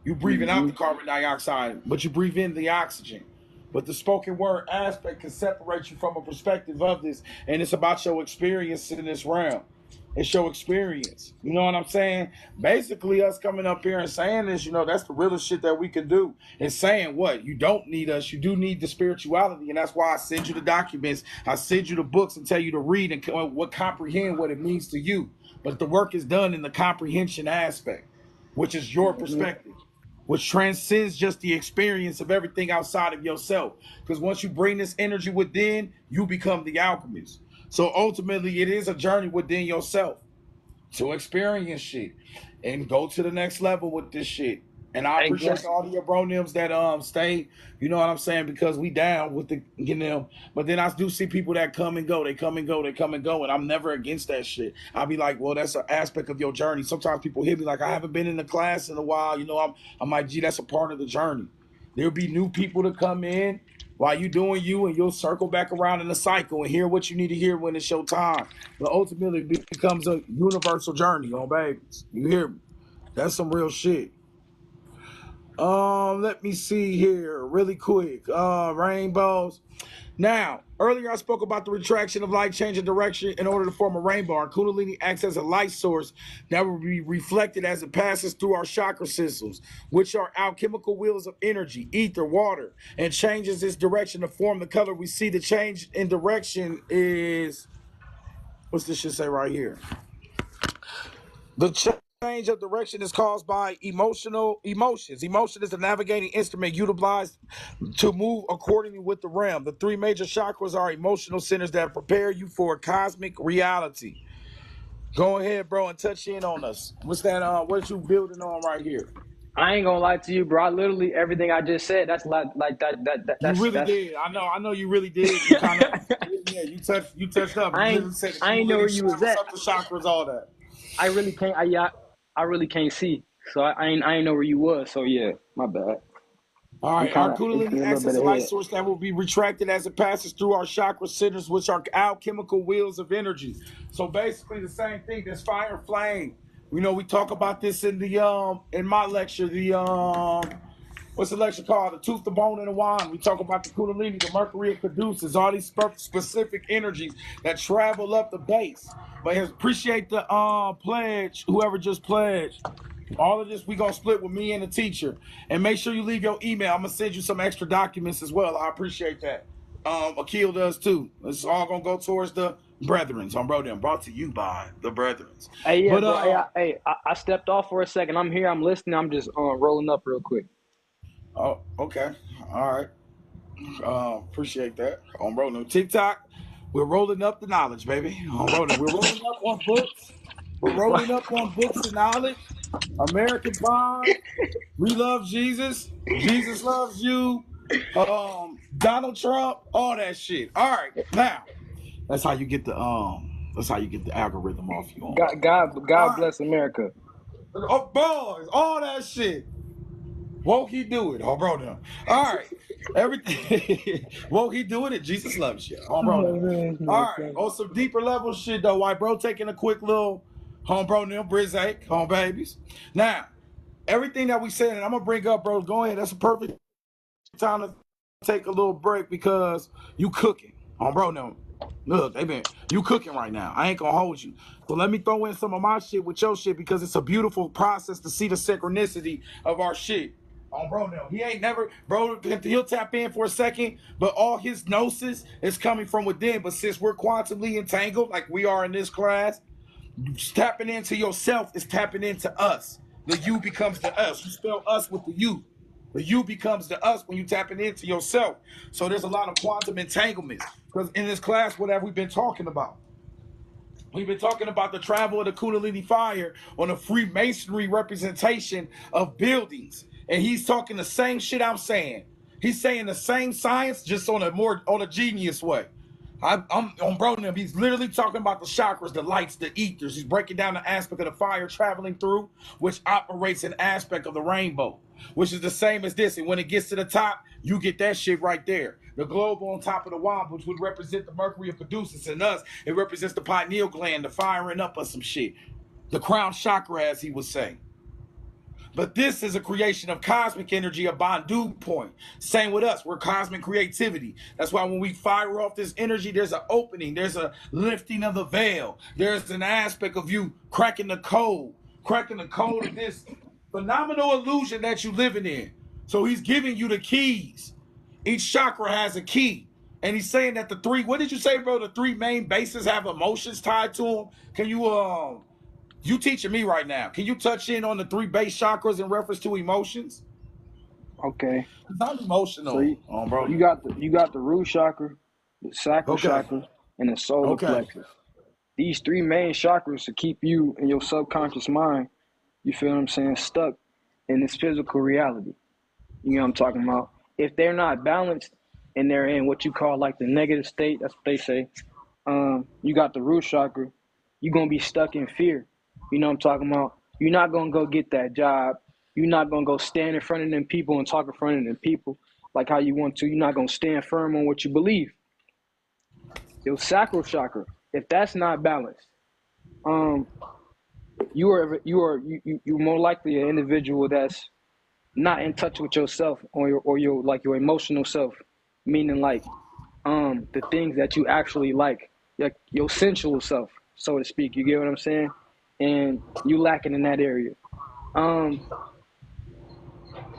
You breathing out Mm-hmm. the carbon dioxide, but you breathe in the oxygen. But the spoken word aspect can separate you from a perspective of this, and it's about your experience in this realm. It's your experience. You know what I'm saying? Basically, us coming up here and saying this, that's the realest shit that we can do. And saying what? You don't need us. You do need the spirituality. And that's why I send you the documents. I send you the books and tell you to read and comprehend what it means to you. But the work is done in the comprehension aspect, which is your Mm-hmm. perspective, which transcends just the experience of everything outside of yourself. Because once you bring this energy within, you become the alchemist. So ultimately, it is a journey within yourself to experience shit and go to the next level with this shit. And I Hey, appreciate guess all the bronims that stay, you know what I'm saying, because we down with the but then I do see people that come and go, they come and go, they come and go, and I'm never against that shit. I'll be like, well, that's an aspect of your journey. Sometimes people hit me like, I haven't been in the class in a while, I'm like, gee, that's a part of the journey. There'll be new people to come in while you doing you, and you'll circle back around in the cycle and hear what you need to hear when it's your time. But ultimately, it becomes a universal journey on babies. You hear me? That's some real shit. Let me see here really quick. Rainbows. Now, earlier I spoke about the retraction of light changing direction in order to form a rainbow. Our Kundalini acts as a light source that will be reflected as it passes through our chakra systems, which are alchemical wheels of energy, ether, water, and changes its direction to form the color we see. The change in direction is, what's this shit say right here? The change of direction is caused by emotions. Emotion is a navigating instrument utilized to move accordingly with the realm. The three major chakras are emotional centers that prepare you for cosmic reality. Go ahead, bro, and touch in on us. What's that? What you building on right here? I ain't gonna lie to you, bro. I literally everything I just said. That's like that You really that's. did. I know you really did. You kind of, yeah, you touched up. You I ain't literally said the I ain't know where Kundalini you was chakras at. up the chakras, all that. I really can't. I really can't see. So I ain't know where you was. So yeah, my bad. All I'm right, our kind of Kundalini a little acts bit as a light ahead. source that will be retracted as it passes through our chakra centers, which are alchemical wheels of energy. So basically, the same thing. There's fire and flame. We talk about this in my lecture. What's the lecture called? The tooth, the bone, and the wine. We talk about the Kundalini, the Mercury it produces, all these specific energies that travel up the base. But appreciate the pledge, whoever just pledged. All of this we gonna split with me and the teacher. And make sure you leave your email. I'm gonna send you some extra documents as well. I appreciate that. Akil does too. It's all gonna go towards the Brethrens. On bro them. Brought to you by the Brethrens. Hey, yeah, But bro. I stepped off for a second. I'm here. I'm listening. I'm just rolling up real quick. oh, okay. All right. Appreciate that. On bro them. TikTok. We're rolling up the knowledge, baby. On bro them. We're rolling up on books. We're rolling up on books and knowledge. American Pie. We love Jesus. Jesus loves you. Donald Trump, all that shit. All right, now that's how you get the That's how you get the algorithm off you on. God bless America. Oh, boys, all that shit. Won't he do it? Oh, bro, now. All right. Everything. Won't he do it? Jesus loves you. Oh, bro, now. All right. On some deeper level shit, though, white bro, taking a quick little home, bro, now, Brizake, home babies. Now, everything that we said, and I'm going to bring up, bro, go ahead. That's a perfect time to take a little break because you cooking. Bro, no. Look, you cooking right now. I ain't gonna hold you. So let me throw in some of my shit with your shit because it's a beautiful process to see the synchronicity of our shit. Bro, no. He ain't never, bro, he'll tap in for a second, but all his gnosis is coming from within. But since we're quantumly entangled, like we are in this class, tapping into yourself is tapping into us. The you becomes the us. You spell us with the you. The you becomes the us when you tapping into yourself. So there's a lot of quantum entanglements. Because in this class, what have we been talking about? We've been talking about the travel of the Kundalini fire on a Freemasonry representation of buildings. And he's talking the same shit I'm saying. He's saying the same science, just on a genius way. I'm on bro. He's literally talking about the chakras, the lights, the ethers. He's breaking down the aspect of the fire traveling through, which operates an aspect of the rainbow, which is the same as this. And when it gets to the top, you get that shit right there. The globe on top of the womb, which would represent the mercury of Caduceus, and us, it represents the pineal gland, the firing up of some shit. The crown chakra, as he would say. But this is a creation of cosmic energy, a Bandu point. Same with us. We're cosmic creativity. That's why when we fire off this energy, there's an opening. There's a lifting of the veil. There's an aspect of you cracking the code of this phenomenal illusion that you're living in. So he's giving you the keys. Each chakra has a key. And he's saying that what did you say, bro? The three main bases have emotions tied to them. Can you teaching me right now. Can you touch in on the three base chakras in reference to emotions? Okay. I'm emotional. So Bro. you got the root chakra, the sacral chakra, and the solar plexus. These three main chakras to keep you in your subconscious mind, you feel what I'm saying, stuck in this physical reality. You know what I'm talking about? If they're not balanced and they're in what you call like the negative state, that's what they say. You got the root chakra, you're gonna be stuck in fear. You know what I'm talking about? You're not gonna go get that job. You're not gonna go stand in front of them people and talk in front of them people like how you want to. You're not gonna stand firm on what you believe. Your sacral chakra, if that's not balanced, you're more likely an individual that's not in touch with yourself or your emotional self, meaning like the things that you actually like your sensual self, so to speak. You get what I'm saying? And you lacking in that area.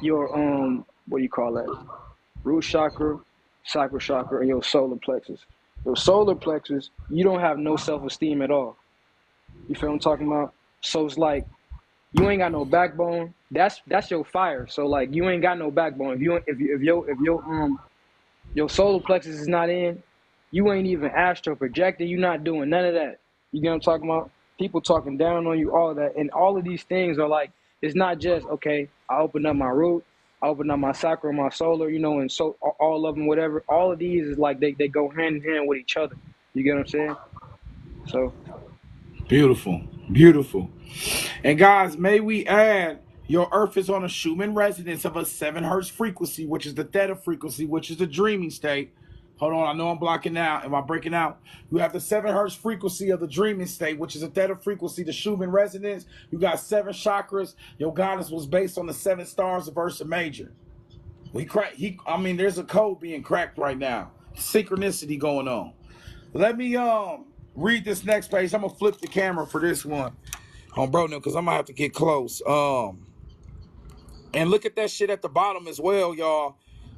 Your what do you call that? Root chakra, sacral chakra, and your solar plexus. Your solar plexus, you don't have no self-esteem at all. You feel what I'm talking about? So it's like you ain't got no backbone. That's your fire. So like you ain't got no backbone. If your solar plexus is not in, you ain't even astral projecting. You're not doing none of that. You get what I'm talking about? People talking down on you, all of that. And all of these things are like, it's not just, okay, I open up my root, I open up my sacral, my solar, and so all of them, whatever. All of these is like they go hand in hand with each other. You get what I'm saying? So. Beautiful. Beautiful. And guys, may we add, your earth is on a Schumann resonance of a 7 hertz frequency, which is the theta frequency, which is the dreaming state. Hold on, I know I'm blocking out. Am I breaking out? You have the 7 hertz frequency of the dreaming state, which is a theta frequency, the Schumann resonance. You got 7 chakras. Your goddess was based on the 7 stars of Ursa Major. There's a code being cracked right now. Synchronicity going on. Let me read this next page. I'm gonna flip the camera for this one. Bro, no, because I'm gonna have to get close. And look at that shit at the bottom as well, y'all.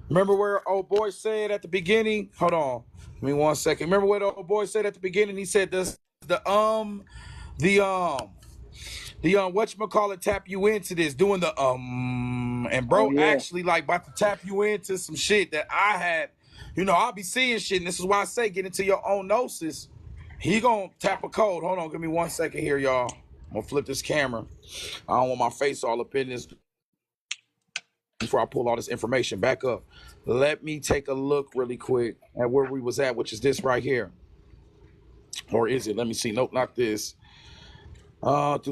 Remember where old boy said at the beginning? Hold on, give me 1 second. Remember what old boy said at the beginning? He said this, the whatchamacallit tap you into this, doing the and bro actually like about to tap you into some shit that I had. I'll be seeing shit, and this is why I say get into your own gnosis. He gonna tap a code. Hold on, give me 1 second here, y'all. I'm gonna flip this camera. I don't want my face all up in this before I pull all this information back up. Let me take a look really quick at where we was at, which is this right here. Or is it? Let me see. Nope, not this. And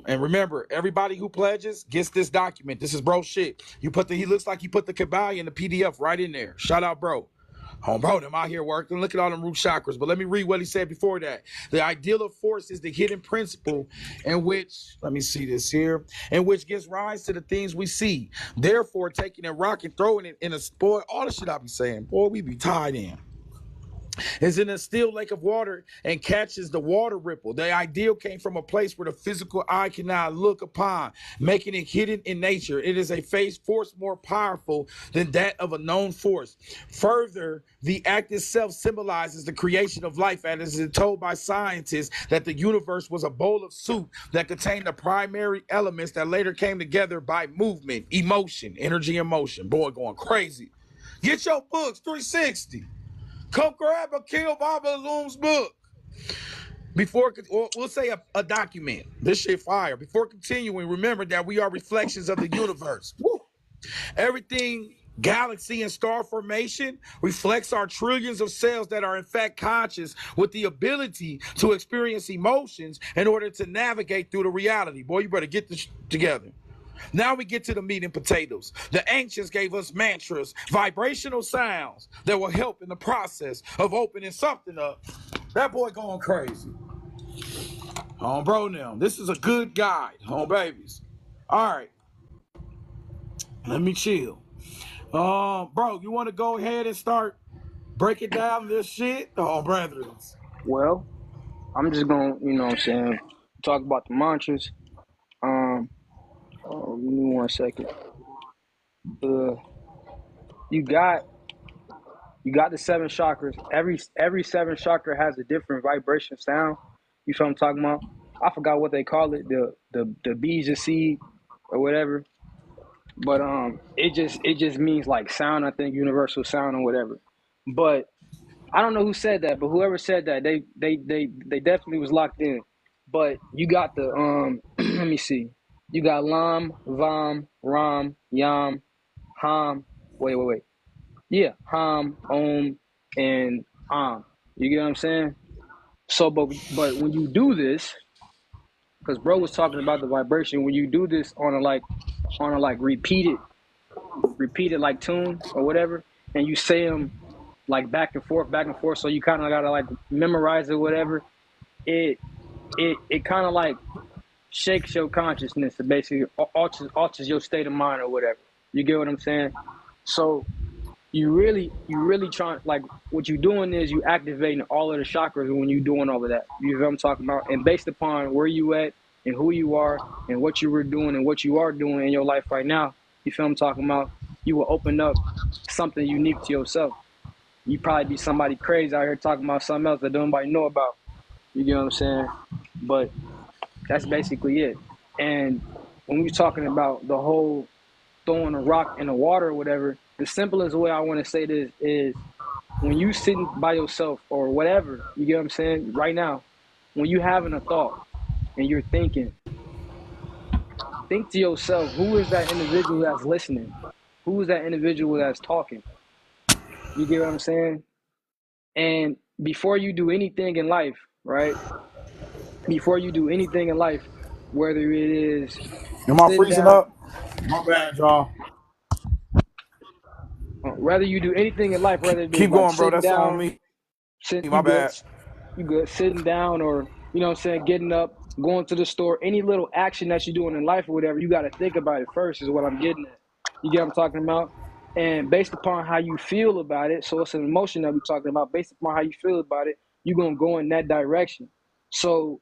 remember, everybody who pledges gets this document. This is bro shit. He looks like he put the Kabbalah in the PDF right in there. Shout out, bro. Bro, I'm out here working. Look at all them root chakras. But let me read what he said before that. The ideal of force is the hidden principle in which, let me see this here, in which gives rise to the things we see. Therefore, taking a rock and throwing it in a boy, all the shit I be saying, boy, we be tied in, is in a still lake of water and catches the water ripple. The ideal came from a place where the physical eye cannot look upon, making it hidden in nature. It is a force more powerful than that of a known force. Further, the act itself symbolizes the creation of life, and is told by scientists that the universe was a bowl of soup that contained the primary elements that later came together by movement, emotion, energy, and motion. Boy, going crazy. Get your books, 360. Come grab Akil Baba Loom's book. We'll say a document. This shit fire. Before continuing, remember that we are reflections of the universe. Woo. Everything, galaxy and star formation, reflects our trillions of cells that are in fact conscious with the ability to experience emotions in order to navigate through the reality. Boy, you better get this together. Now we get to the meat and potatoes. The ancients gave us mantras, vibrational sounds that will help in the process of opening something up. That boy going crazy. Bro, now, this is a good guide. Babies. All right. Let me chill. Bro, you want to go ahead and start breaking down this shit? Brethren. Well, I'm just gonna, you know what I'm saying, talk about the mantras. Give me 1 second. You got the 7 chakras. Every 7 chakra has a different vibration sound. You feel what I'm talking about? I forgot what they call it, the bees of seed or whatever. But it just means like sound, I think, universal sound or whatever. But I don't know who said that, but whoever said that, they definitely was locked in. But you got the let me see. You got Lam, Vam, Ram, Yam, Ham. Wait. Yeah, Ham, Om, and Am. You get what I'm saying? So, but when you do this, because bro was talking about the vibration, when you do this on a repeated like tune or whatever, and you say them like back and forth, so you kind of gotta like memorize it, whatever. It kind of like shakes your consciousness, it basically alters your state of mind or whatever. You get what I'm saying? So you really trying, like, what you're doing is you activating all of the chakras when you're doing all of that. You know what I'm talking about? And based upon where you at and who you are and what you were doing and what you are doing in your life right now, you feel what I'm talking about? You will open up something unique to yourself. You probably be somebody crazy out here talking about something else that nobody know about. You get what I'm saying? But that's basically it. And when we're talking about the whole throwing a rock in the water or whatever, the simplest way I want to say this is when you sitting by yourself or whatever, you get what I'm saying? Right now, when you having a thought and you're thinking, think to yourself, who is that individual that's listening? Who is that individual that's talking? You get what I'm saying? And before you do anything in life, right? Before you do anything in life, whether it is Am I sitting freezing down, up? My bad, y'all. whether you do anything in life, whether it is Keep like going, bro. sitting That's on down, me. you My good, bad. sitting down, or, you know what I'm saying, getting up, going to the store, any little action that you're doing in life or whatever, you got to think about it first, is what I'm getting at. You get what I'm talking about? And based upon how you feel about it, so it's an emotion that we're talking about, based upon how you feel about it, you're going to go in that direction. So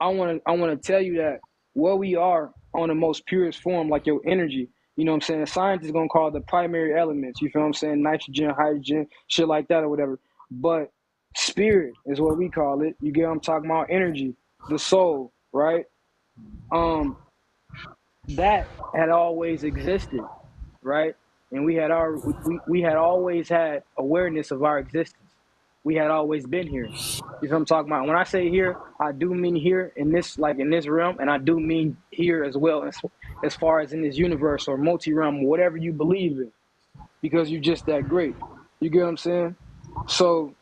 I want to tell you that where we are on the most purest form, like your energy, you know what I'm saying? Science is going to call it the primary elements, you feel what I'm saying? Nitrogen, hydrogen, shit like that or whatever. But spirit is what we call it. You get what I'm talking about? Energy, the soul, right? That had always existed, right? And we had always had awareness of our existence. We had always been here. You know what I'm talking about? When I say here, I do mean here in this, like in this realm, and I do mean here as well, as far as in this universe or multi-realm, whatever you believe in, because you're just that great. You get what I'm saying? So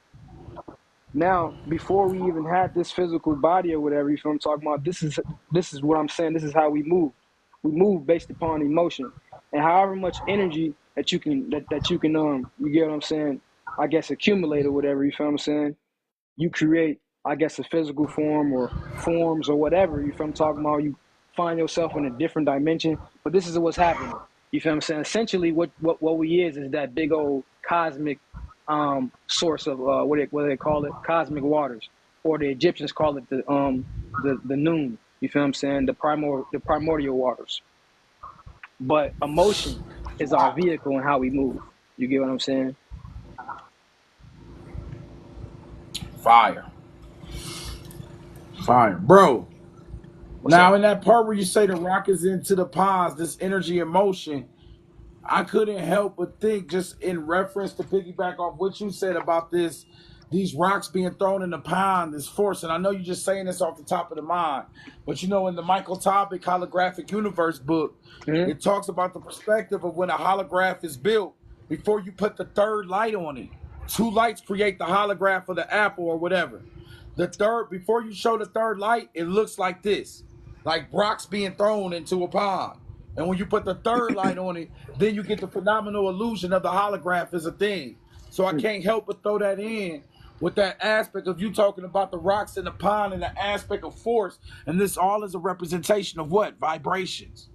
Now, before we even had this physical body or whatever, you feel I'm talking about, this is what I'm saying. This is how we move. We move based upon emotion. And however much energy that you can that you can you get what I'm saying, I guess accumulate or whatever, you feel I'm saying, you create, I guess, a physical form or forms or whatever. You feel I'm talking about? You find yourself in a different dimension. But this is what's happening. You feel I'm saying? Essentially, what we is that big old cosmic source of what they call it, cosmic waters, or the Egyptians call it the noon. You feel I'm saying? The primordial waters. But emotion is our vehicle and how we move. You get what I'm saying? Fire. Fire. Bro, What's now up? in that part where you say the rock is into the ponds, this energy and motion, I couldn't help but think, just in reference to piggyback off what you said about these rocks being thrown in the pond, this force. And I know you're just saying this off the top of the mind, but you know, in the Michael Topic Holographic Universe book, Mm-hmm. it talks about the perspective of when a holograph is built before you put the third light on it. Two lights create the holograph of the apple or whatever. The third, before you show the third light, it looks like this, like rocks being thrown into a pond. And when you put the third light on it, then you get the phenomenal illusion of the holograph as a thing. So I can't help but throw that in with that aspect of you talking about the rocks in the pond and the aspect of force. And this all is a representation of what? Vibrations.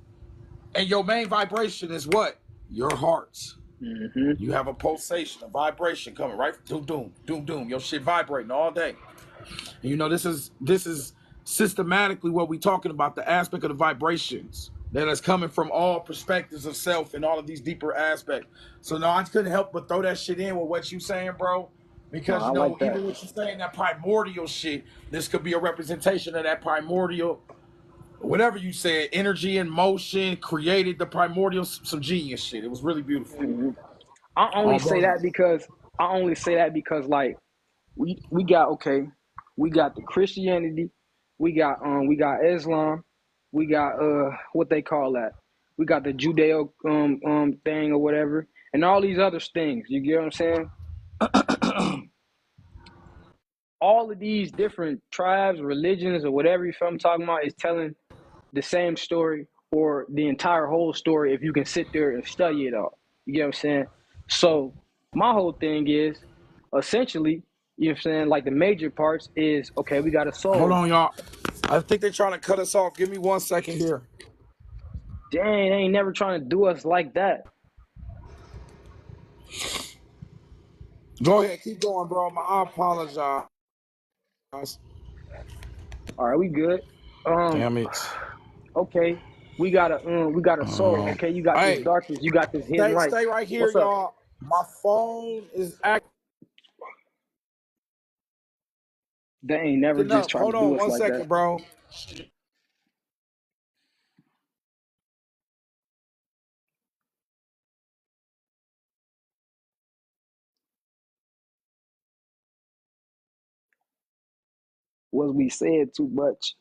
And your main vibration is what? Your hearts. Mm-hmm. You have a pulsation, a vibration coming, right? Doom, doom, doom, doom. Your shit vibrating all day. And you know, this is systematically what we're talking about, the aspect of the vibrations that is coming from all perspectives of self and all of these deeper aspects. So no, I couldn't help but throw that shit in with what you saying, bro. No, Because I you know, like that. even what you saying, that primordial shit, this could be a representation of that primordial, whatever you said, energy and motion created the primordial, some genius shit. It was really beautiful. Mm-hmm. I only say Bro. that because like we got okay, we got the Christianity, we got Islam, we got what they call that, we got the Judeo thing or whatever, and all these other things. You get what I'm saying? All of these different tribes, religions, or whatever you feel I'm talking about is telling the same story or the entire whole story if you can sit there and study it all. You get what I'm saying? So my whole thing is essentially, you know what I'm saying, like the major parts is okay, we got a Hold soul. on, y'all. I think they're trying to cut us off. Give me 1 second here. Dang, they ain't never trying to do us like that. Go ahead, keep going, bro. I apologize. All right, we good. Um, Damn it. okay, we got a soul. Okay, you got this Hey, darkness, you got this hidden light. stay right here, What's up? y'all. My phone is They ain't never acting just up. tried to Hold do on us one like that. second, bro. Was we said too much?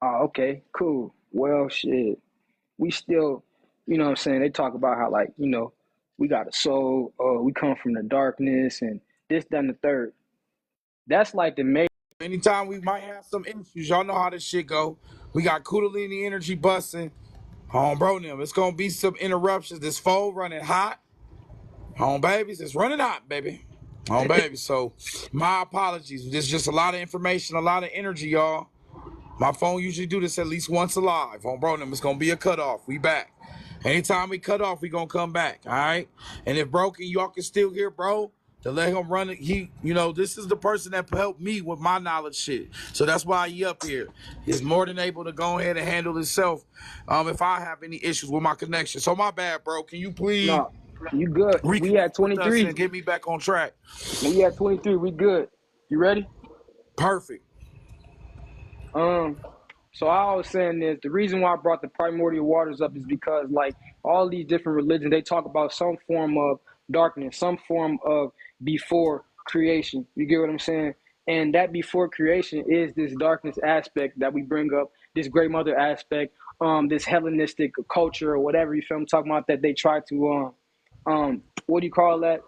Oh, okay, cool. Well, shit. We still, you know what I'm saying? They talk about how, like, we got a soul, we come from the darkness, and this, that, and the third. That's like the major. Anytime we might have some issues, y'all know how this shit go. We got Kundalini energy busting. Bro, them. It's gonna be some interruptions. This phone running hot. Babies, it's running hot, baby. Baby. So, my apologies. There's just a lot of information, a lot of energy, y'all. My phone usually do this at least once alive. Bro, them. It's gonna be a cutoff. We back. Anytime we cut off, we gonna come back. All right. And if broken, y'all can still hear, bro. To let him run it. This is the person that helped me with my knowledge shit. So that's why he up here. He's more than able to go ahead and handle himself. If I have any issues with my connection. So my bad, bro. Can you please No. You good? We at Reconnect with us 23. and get me back on track. We at 23. We good. You ready? Perfect. Um, so I was saying this. The reason why I brought the primordial waters up is because, like, all these different religions, they talk about some form of darkness, some form of before creation. You get what I'm saying? And that before creation is this darkness aspect that we bring up, this great mother aspect, this Hellenistic culture or whatever, you feel I'm talking about, that they try to what do you call that?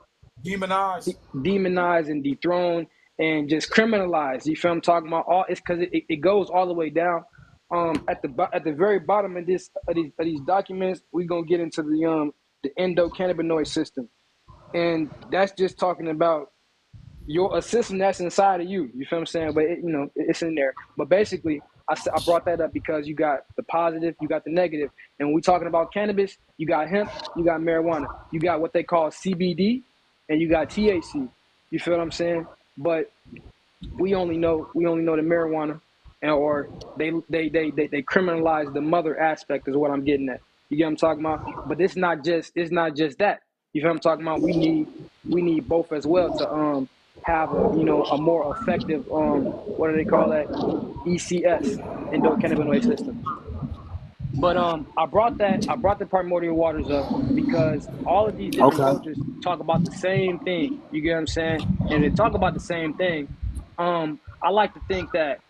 Demonize. Demonize and dethrone and just criminalize. You feel I'm talking about? All it's because it goes all the way down. At the very bottom of these documents, we're gonna get into the endocannabinoid system, and that's just talking about a system that's inside of you. You feel what I'm saying? But it's in there. But basically, I brought that up because you got the positive, you got the negative, and when we talking about cannabis, you got hemp, you got marijuana, you got what they call CBD, and you got THC. You feel what I'm saying? But we only know the marijuana, and or they criminalize the mother aspect is what I'm getting at. You get what I'm talking about? But it's not just that. You feel what I'm talking about? We need both as well to have a more effective what do they call that, ECS, endocannabinoid system. But I brought the primordial waters up because all of these different Okay. cultures talk about the same thing. You get what I'm saying? And they talk about the same thing. I like to think that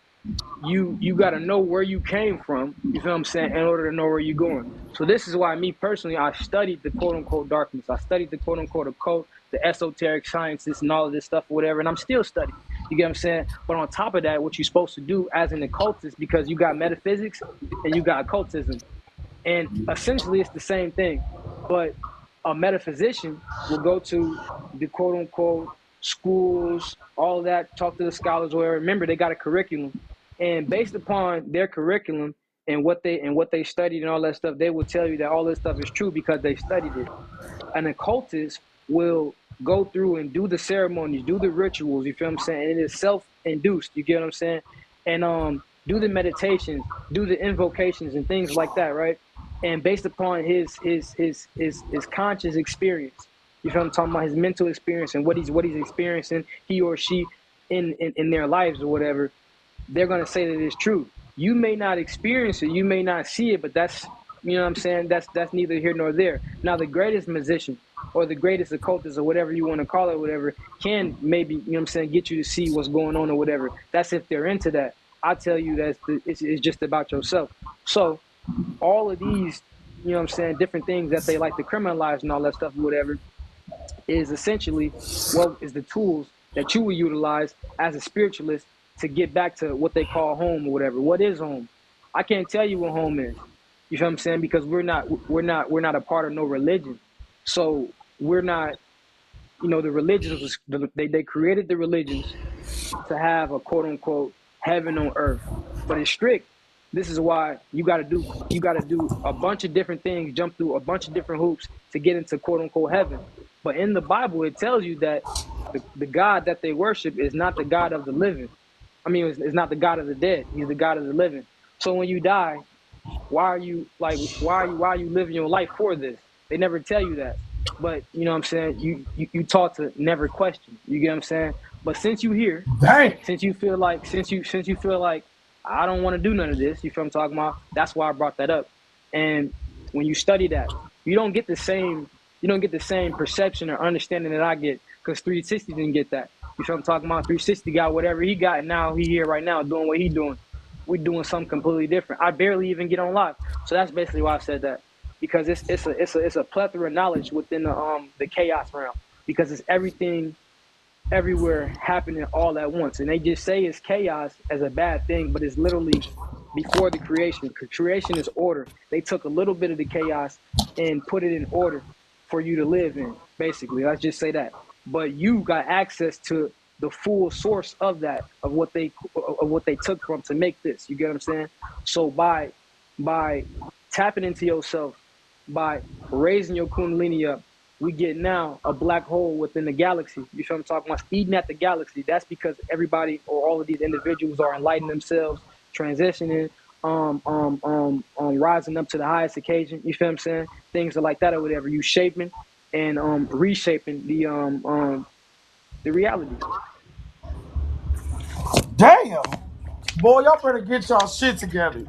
you got to know where you came from. You feel what I'm saying? In order to know where you're going. So this is why me personally, I studied the quote unquote darkness. I studied the quote unquote occult, the esoteric sciences, and all of this stuff, whatever. And I'm still studying. You get what I'm saying? But on top of that, what you're supposed to do as an occultist, because you got metaphysics and you got occultism, and essentially it's the same thing. But a metaphysician will go to the quote unquote schools, all of that, talk to the scholars, or remember they got a curriculum. And based upon their curriculum and what they studied and all that stuff, they will tell you that all this stuff is true because they studied it. An occultist will go through and do the ceremonies, do the rituals, you feel what I'm saying? And it is self-induced, you get what I'm saying? And do the meditations, do the invocations and things like that, right? And based upon his conscious experience, you feel what I'm talking about, his mental experience and what he's experiencing, he or she in their lives or whatever, they're going to say that it's true. You may not experience it, you may not see it, but that's, you know what I'm saying, that's neither here nor there. Now the greatest musician or the greatest occultist or whatever you want to call it, whatever, can maybe, you know what I'm saying, get you to see what's going on or whatever. That's if they're into that. I tell you that it's just about yourself. So all of these, you know what I'm saying, different things that they like to criminalize and all that stuff or whatever, is essentially what is the tools that you will utilize as a spiritualist to get back to what they call home or whatever. What is home? I can't tell you what home is. You feel what I'm saying? Because we're not a part of no religion. So we're not, the religions, they created the religions to have a quote unquote heaven on earth, but it's strict. This is why you got to do a bunch of different things, jump through a bunch of different hoops to get into quote unquote heaven. But in the Bible, it tells you that the God that they worship is not the God of the living. I mean, it's not the God of the dead. He's the God of the living. So when you die, why are you living your life for this? They never tell you that. But you know what I'm saying? You taught to never question. You get what I'm saying? But since you here, Dang. since you feel like I don't want to do none of this, you feel what I'm talking about? That's why I brought that up. And when you study that, you don't get the same perception or understanding that I get, because 360 didn't get that. You feel what I'm talking about? 360 got whatever he got, and now he here right now doing what he doing. We're doing something completely different. I barely even get on live, so that's basically why I said that, because it's a plethora of knowledge within the chaos realm, because it's everything everywhere happening all at once. And they just say it's chaos as a bad thing, but it's literally before the creation. Creation is order. They took a little bit of the chaos and put it in order for you to live in, basically. Let's just say that. But you got access to the full source of that, of what they took from to make this. You get what I'm saying? So by tapping into yourself, by raising your kundalini up, we get now a black hole within the galaxy. You feel what I'm talking about? Eating at the galaxy. That's because everybody or all of these individuals are enlightening themselves, transitioning, rising up to the highest occasion. You feel what I'm saying? Things are like that or whatever. You shaping. and reshaping the reality. Damn. Boy, y'all better get y'all shit together.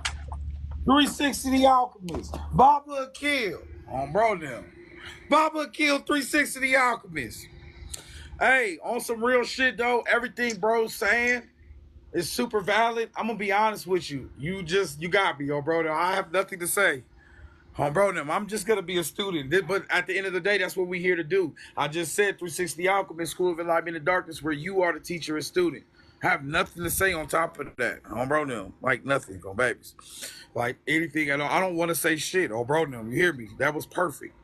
360 the Alchemist. Baba Akil. On bro now. Baba Akil 360 the Alchemist. Hey, on some real shit though, everything bro's saying is super valid. I'm gonna be honest with you. You got me, yo, bro. I have nothing to say. Bro, I'm just gonna be a student. But at the end of the day, that's what we're here to do. I just said 360 Alchemist School of Enlightenment in Darkness, where you are the teacher and student. I have nothing to say on top of that. Bro, like nothing on babies. Like anything at all. I don't want to say shit. Bro, you hear me? That was perfect.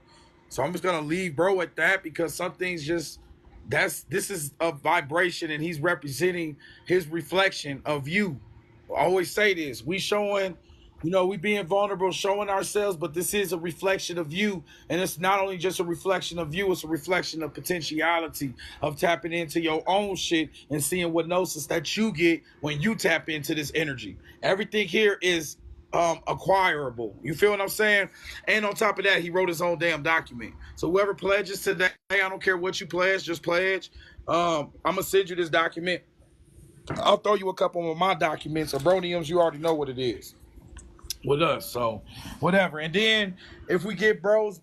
So I'm just gonna leave bro at that because some things just this is a vibration and he's representing his reflection of you. I always say this. We showing, we being vulnerable, showing ourselves, but this is a reflection of you. And it's not only just a reflection of you, it's a reflection of potentiality, of tapping into your own shit and seeing what gnosis that you get when you tap into this energy. Everything here is acquirable. You feel what I'm saying? And on top of that, he wrote his own damn document. So whoever pledges today, I don't care what you pledge, just pledge. I'm gonna send you this document. I'll throw you a couple of my documents. Abroniums, you already know what it is with us. So whatever. And then if we get bros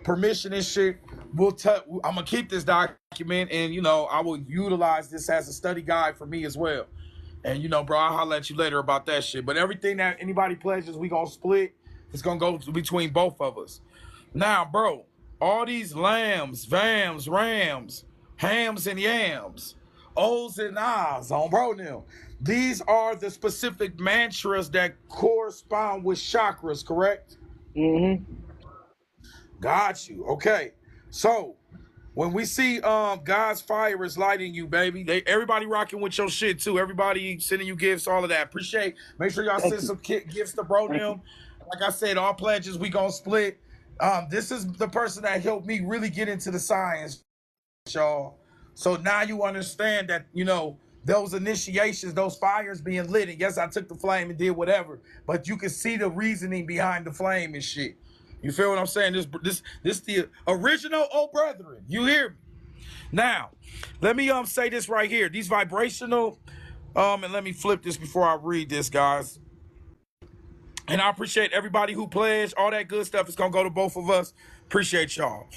permission and shit, I'm gonna keep this document and I will utilize this as a study guide for me as well. And bro, I'll holler at you later about that shit. But everything that anybody pledges, we gonna split. It's gonna go between both of us. Now, bro, all these lambs, vams, rams, hams and yams, O's and I's on bro now. These are the specific mantras that correspond with chakras, correct? Mm-hmm. Got you. Okay. So when we see God's fire is lighting you, baby. Everybody rocking with your shit too. Everybody sending you gifts, all of that. Appreciate. Make sure y'all Thank send you. some gifts to bro Thank you. them. Like I said, all pledges we gonna split. This is the person that helped me really get into the science, y'all. So now you understand that those initiations, those fires being lit. And yes, I took the flame and did whatever, but you can see the reasoning behind the flame and shit. You feel what I'm saying? This the original old brethren. You hear me? Now, let me say this right here. These vibrational and let me flip this before I read this, guys. And I appreciate everybody who pledged. All that good stuff is gonna go to both of us. Appreciate y'all.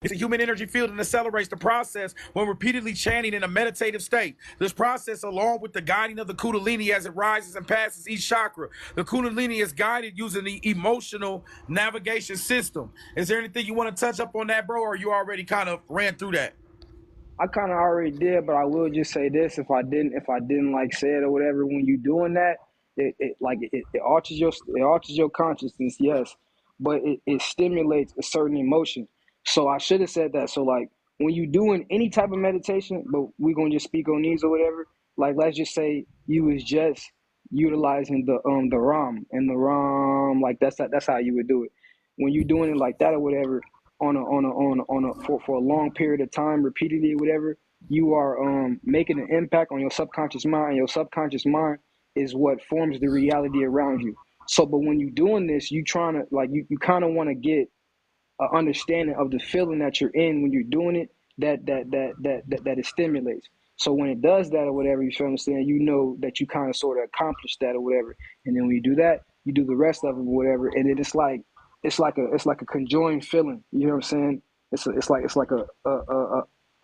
It's a human energy field and accelerates the process when repeatedly chanting in a meditative state. This process, along with the guiding of the Kundalini as it rises and passes each chakra, the Kundalini is guided using the emotional navigation system. Is there anything you want to touch up on that, bro, or you already kind of ran through that? I kind of already did, but I will just say this: if I didn't like say it or whatever, when you doing that, it alters your consciousness, yes, but it stimulates a certain emotion. So I should have said that. So like when you doing any type of meditation, but we gonna just speak on these or whatever. Like let's just say you was just utilizing the ROM and the ROM, like that's how you would do it. When you doing it like that or whatever, for a long period of time repeatedly or whatever, you are making an impact on your subconscious mind, and your subconscious mind is what forms the reality around you. So but when you're doing this, you trying to like you kind of want to get an understanding of the feeling that you're in when you're doing it, that it stimulates. So when it does that or whatever, you feel what I'm saying, you know that you kind of sort of accomplished that or whatever. And then when you do that, you do the rest of it or whatever. And then it's like a conjoined feeling. You know what I'm saying? It's like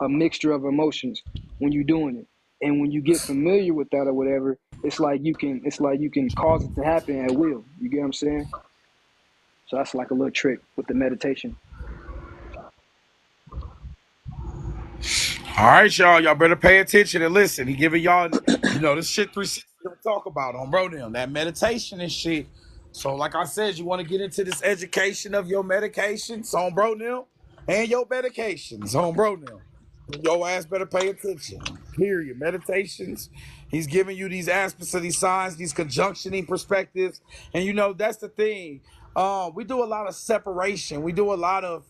a mixture of emotions when you're doing it. And when you get familiar with that or whatever, it's like you can cause it to happen at will. You get what I'm saying? So that's like a little trick with the meditation. All right, y'all. Y'all better pay attention and listen. He giving y'all, this shit 360 don't talk about on bro them. That meditation and shit. So, like I said, you want to get into this education of your medications on bro them and your medications on bro them. Your ass better pay attention. Period. Meditations. He's giving you these aspects of these signs, these conjunctioning perspectives. And that's the thing. We do a lot of separation. We do a lot of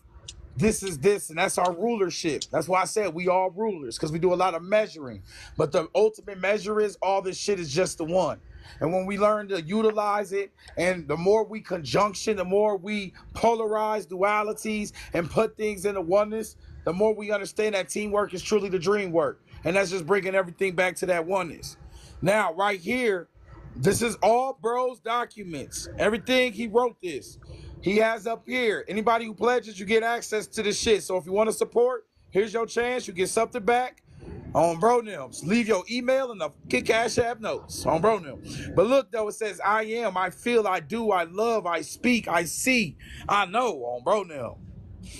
this is this, and that's our rulership. That's why I said we all rulers, because we do a lot of measuring. But the ultimate measure is all this shit is just the one. And when we learn to utilize it, and the more we conjunction, the more we polarize dualities and put things into oneness, the more we understand that teamwork is truly the dream work. And that's just bringing everything back to that oneness. Now, right here, this is all bro's documents. Everything he wrote this. He has up here. Anybody who pledges, you get access to this shit. So if you want to support, here's your chance. You get something back on Bro Nims. Leave your email in the Cash App notes on Bro Nims. But look, though, it says, I am, I feel, I do, I love, I speak, I see, I know on Bro Nims.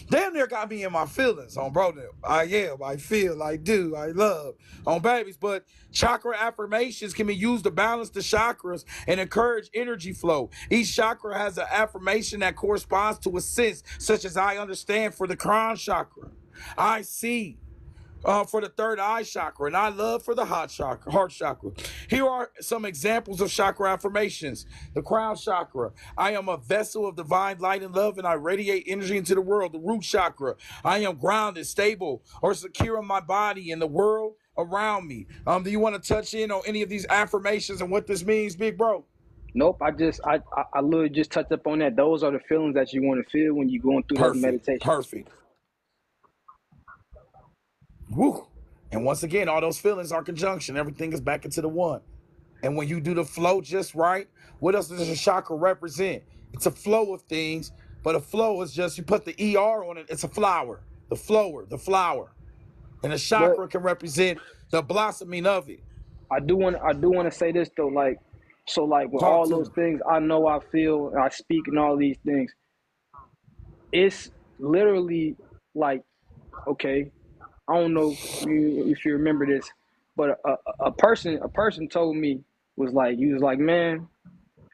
Damn near got me in my feelings on Bro Nims. I am, I feel, I do, I love on babies. But chakra affirmations can be used to balance the chakras and encourage energy flow. Each chakra has an affirmation that corresponds to a sense, such as I understand for the crown chakra. I see for the third eye chakra, and I love for the heart chakra. Here are some examples of chakra affirmations. The crown chakra, I am a vessel of divine light and love, and I radiate energy into the world. The root chakra, I am grounded, stable, or secure in my body and the world around me. Do you want to touch in on any of these affirmations and what this means, big bro? Nope. I literally just touched up on that. Those are the feelings that you want to feel when you're going through those meditations. Perfect. Woo. And once again, all those feelings are conjunction. Everything is back into the one. And when you do the flow just right, what else does a chakra represent? It's a flow of things, but a flow is just, you put the ER on it, it's a flower. The flower. And a chakra can represent the blossoming of it. I do want to say this though, like, so like with all those things, I know, I feel, I speak, and all these things, it's literally like, okay, I don't know if you remember this, but a person told me, he was like, man,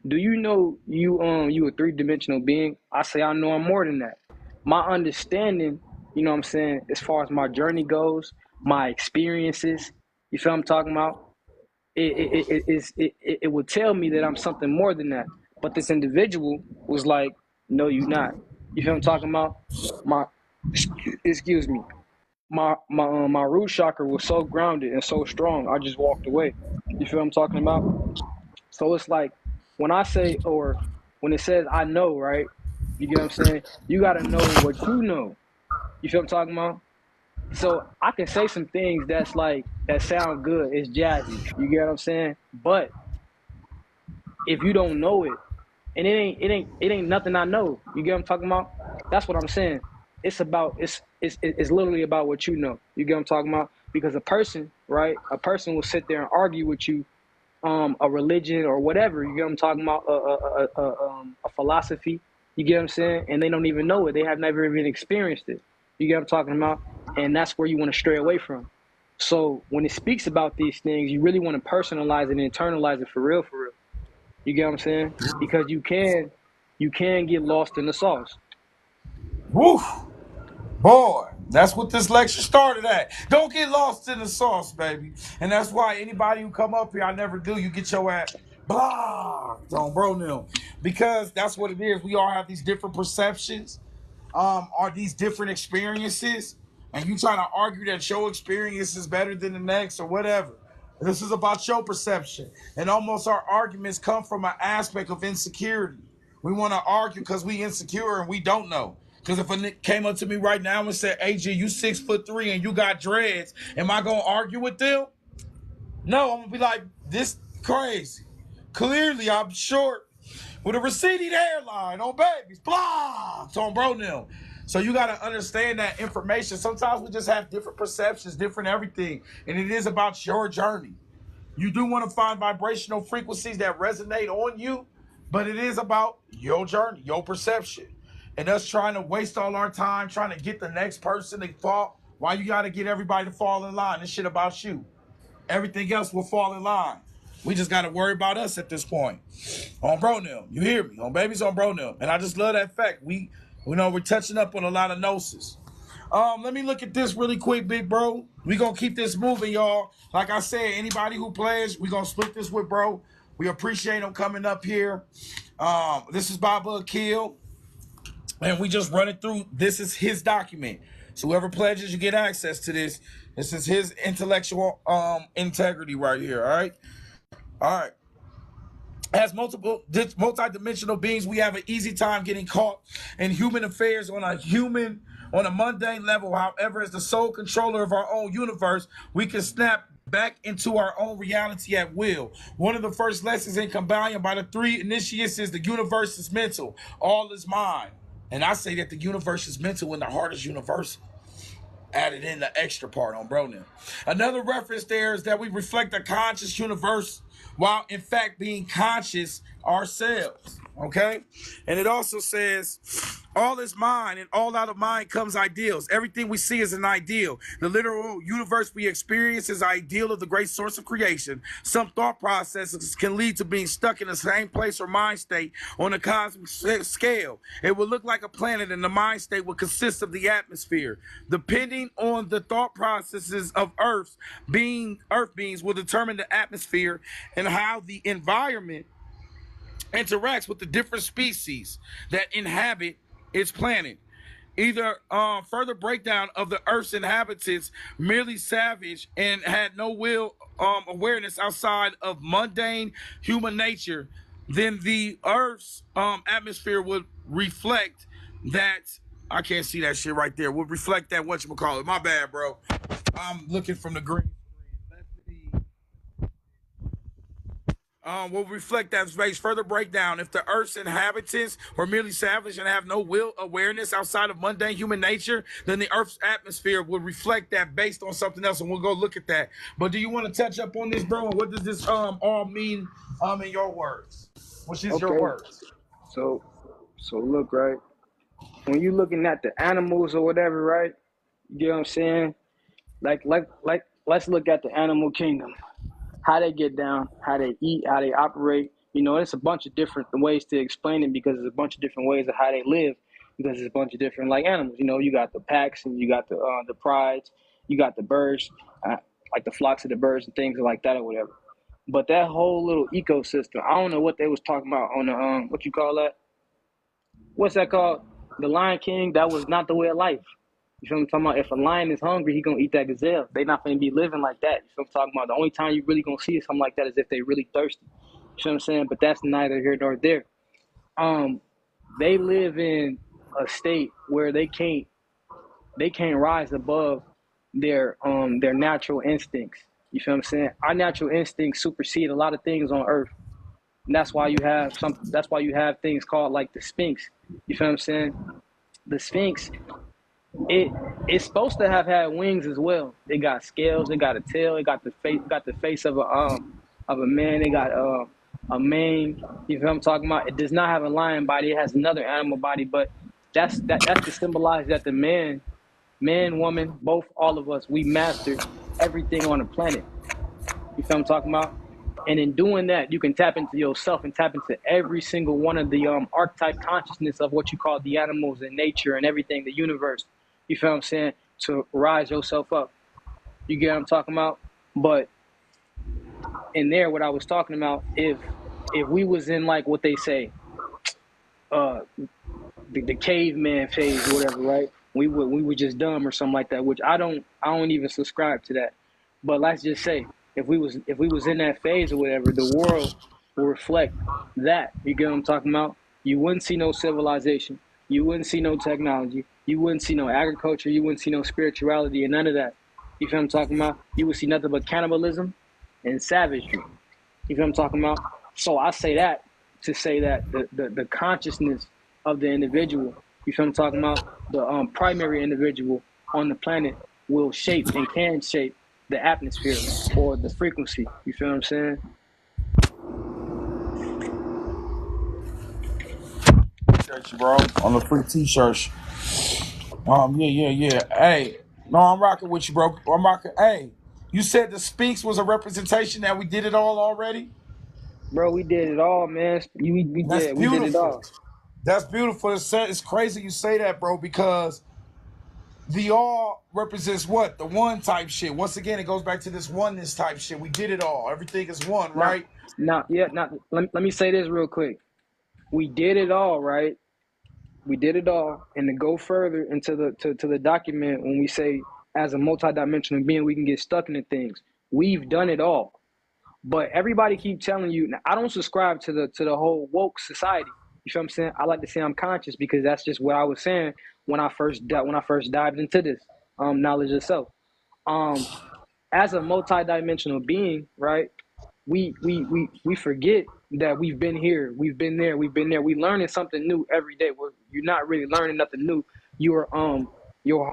do you know you a 3-dimensional being? I say, I know I'm more than that. My understanding, you know what I'm saying, as far as my journey goes, my experiences, you feel what I'm talking about? It would tell me that I'm something more than that. But this individual was like, no, you're not. You feel what I'm talking about? My excuse me. My root chakra was so grounded and so strong, I just walked away. You feel what I'm talking about? So it's like when I say, or when it says I know, right? You get what I'm saying? You gotta know what you know. You feel what I'm talking about? So I can say some things that's like that sound good. It's jazzy. You get what I'm saying? But if you don't know it, and it ain't nothing I know. You get what I'm talking about? That's what I'm saying. It's literally about what you know. You get what I'm talking about? Because a person, right? A person will sit there and argue with you, a religion or whatever. You get what I'm talking about? A philosophy. You get what I'm saying? And they don't even know it. They have never even experienced it. You get what I'm talking about? And that's where you want to stray away from. So when it speaks about these things, you really want to personalize it and internalize it for real, for real. You get what I'm saying? Because you can get lost in the sauce. Woo. Boy, that's what this lecture started at. Don't get lost in the sauce, baby. And that's why anybody who come up here, I never do, you get your ass blocked on Bro Nim. Because that's what it is. We all have these different perceptions, are these different experiences, and you trying to argue that your experience is better than the next or whatever. This is about your perception. And almost our arguments come from an aspect of insecurity. We want to argue because we insecure and we don't know. Because if a nigga came up to me right now and said, AJ, you 6'3" and you got dreads, am I gonna argue with them? No, I'm gonna be like, this crazy. Clearly, I'm short with a receding hairline on babies. Blah! It's on Bro Nim. So you gotta understand that information. Sometimes we just have different perceptions, different everything. And it is about your journey. You do want to find vibrational frequencies that resonate on you, but it is about your journey, your perception. And us trying to waste all our time trying to get the next person to fall. Why you got to get everybody to fall in line? This shit about you. Everything else will fall in line. We just got to worry about us at this point. On Bro Nim, you hear me? On Babies on Bro Nim. And I just love that fact. We know we're touching up on a lot of gnosis. Let me look at this really quick, big bro. We gonna keep this moving, y'all. Like I said, anybody who plays, we gonna split this with bro. We appreciate him coming up here. This is Baba Akil. And we just run it through. This is his document. So whoever pledges, you get access to this. This is his intellectual integrity right here. All right. As multidimensional beings, we have an easy time getting caught in human affairs on a mundane level. However, as the sole controller of our own universe, we can snap back into our own reality at will. One of the first lessons in Kabbalion by the three initiates is the universe is mental, all is mind. And I say that the universe is mental and the heart is universal. Added in the extra part on bro now. Another reference there is that we reflect a conscious universe while in fact being conscious ourselves. Okay? And it also says, all is mind and all out of mind comes ideals. Everything we see is an ideal. The literal universe we experience is ideal of the great source of creation. Some thought processes can lead to being stuck in the same place or mind state on a cosmic scale. It will look like a planet and the mind state will consist of the atmosphere. Depending on the thought processes of earth beings will determine the atmosphere and how the environment interacts with the different species that inhabit its planet. Either further breakdown of the Earth's inhabitants merely savage and had no will awareness outside of mundane human nature, then the Earth's atmosphere would reflect that. I can't see that shit right there. Would reflect that whatchamacallit. My bad, bro. I'm looking from the green screen. Will reflect that space. Further breakdown. If the Earth's inhabitants were merely savage and have no will awareness outside of mundane human nature, then the Earth's atmosphere will reflect that based on something else, and we'll go look at that. But do you want to touch up on this, bro? What does this all mean in your words? Which is your Okay, words? so look, right, when you looking at the animals or whatever, right, you get what I'm saying? Like let's look at the animal kingdom, how they get down, how they eat, how they operate. You know, it's a bunch of different ways to explain it because there's a bunch of different ways of how they live because there's a bunch of different like animals. You know, you got the packs and you got the prides, you got the birds, like the flocks of the birds and things like that or whatever. But that whole little ecosystem, I don't know what they was talking about on the what you call that? What's that called? The Lion King. That was not the way of life. You feel what I'm talking about? If a lion is hungry, he gonna eat that gazelle. They not gonna be living like that. You feel what I'm talking about? The only time you really gonna see something like that is if they really thirsty. You feel what I'm saying? But that's neither here nor there. Um, they live in a state where they can't rise above their natural instincts. You feel what I'm saying? Our natural instincts supersede a lot of things on Earth. And that's why you have things called like the Sphinx. You feel what I'm saying? The Sphinx, it's supposed to have had wings as well. They got scales, they got a tail, it got the face of a man, they got a mane. You feel what I'm talking about? It does not have a lion body, it has another animal body, but that's to symbolize that the man, woman, both all of us, we mastered everything on the planet. You feel what I'm talking about? And in doing that, you can tap into yourself and tap into every single one of the archetype consciousness of what you call the animals and nature and everything, the universe. You feel what I'm saying? To rise yourself up. You get what I'm talking about? But in there, what I was talking about, if we was in like what they say, uh, the caveman phase or whatever, right? We were just dumb or something like that, which I don't even subscribe to that. But let's just say if we was in that phase or whatever, the world will reflect that. You get what I'm talking about? You wouldn't see no civilization. You wouldn't see no technology. You wouldn't see no agriculture. You wouldn't see no spirituality and none of that. You feel what I'm talking about? You would see nothing but cannibalism and savagery. You feel what I'm talking about? So I say that to say that the consciousness of the individual, you feel what I'm talking about? The primary individual on the planet will shape and can shape the atmosphere or the frequency. You feel what I'm saying? Appreciate you, bro. On the free t-shirts. Yeah. Hey, no, I'm rocking with you, bro. I'm rocking. Hey, you said the Sphinx was a representation that we did it all already? Bro, we did it all, man. That's We did it beautiful. all. That's beautiful. It's crazy you say that, bro, because the all represents what? The one type shit. Once again, it goes back to this oneness type shit. We did it all. Everything is one, Now, right? let me say this real quick. We did it all, right? We did it all. And to go further into to the document, when we say as a multidimensional being, we can get stuck into things. We've done it all. But everybody keep telling you. Now, I don't subscribe to the whole woke society. You feel what I'm saying? I like to say I'm conscious because that's just what I was saying when I first dived into this knowledge of self. Um, as a multidimensional being, right? We forget that we've been here, we've been there, we've been there. We learning something new every day. You're not really learning nothing new. Your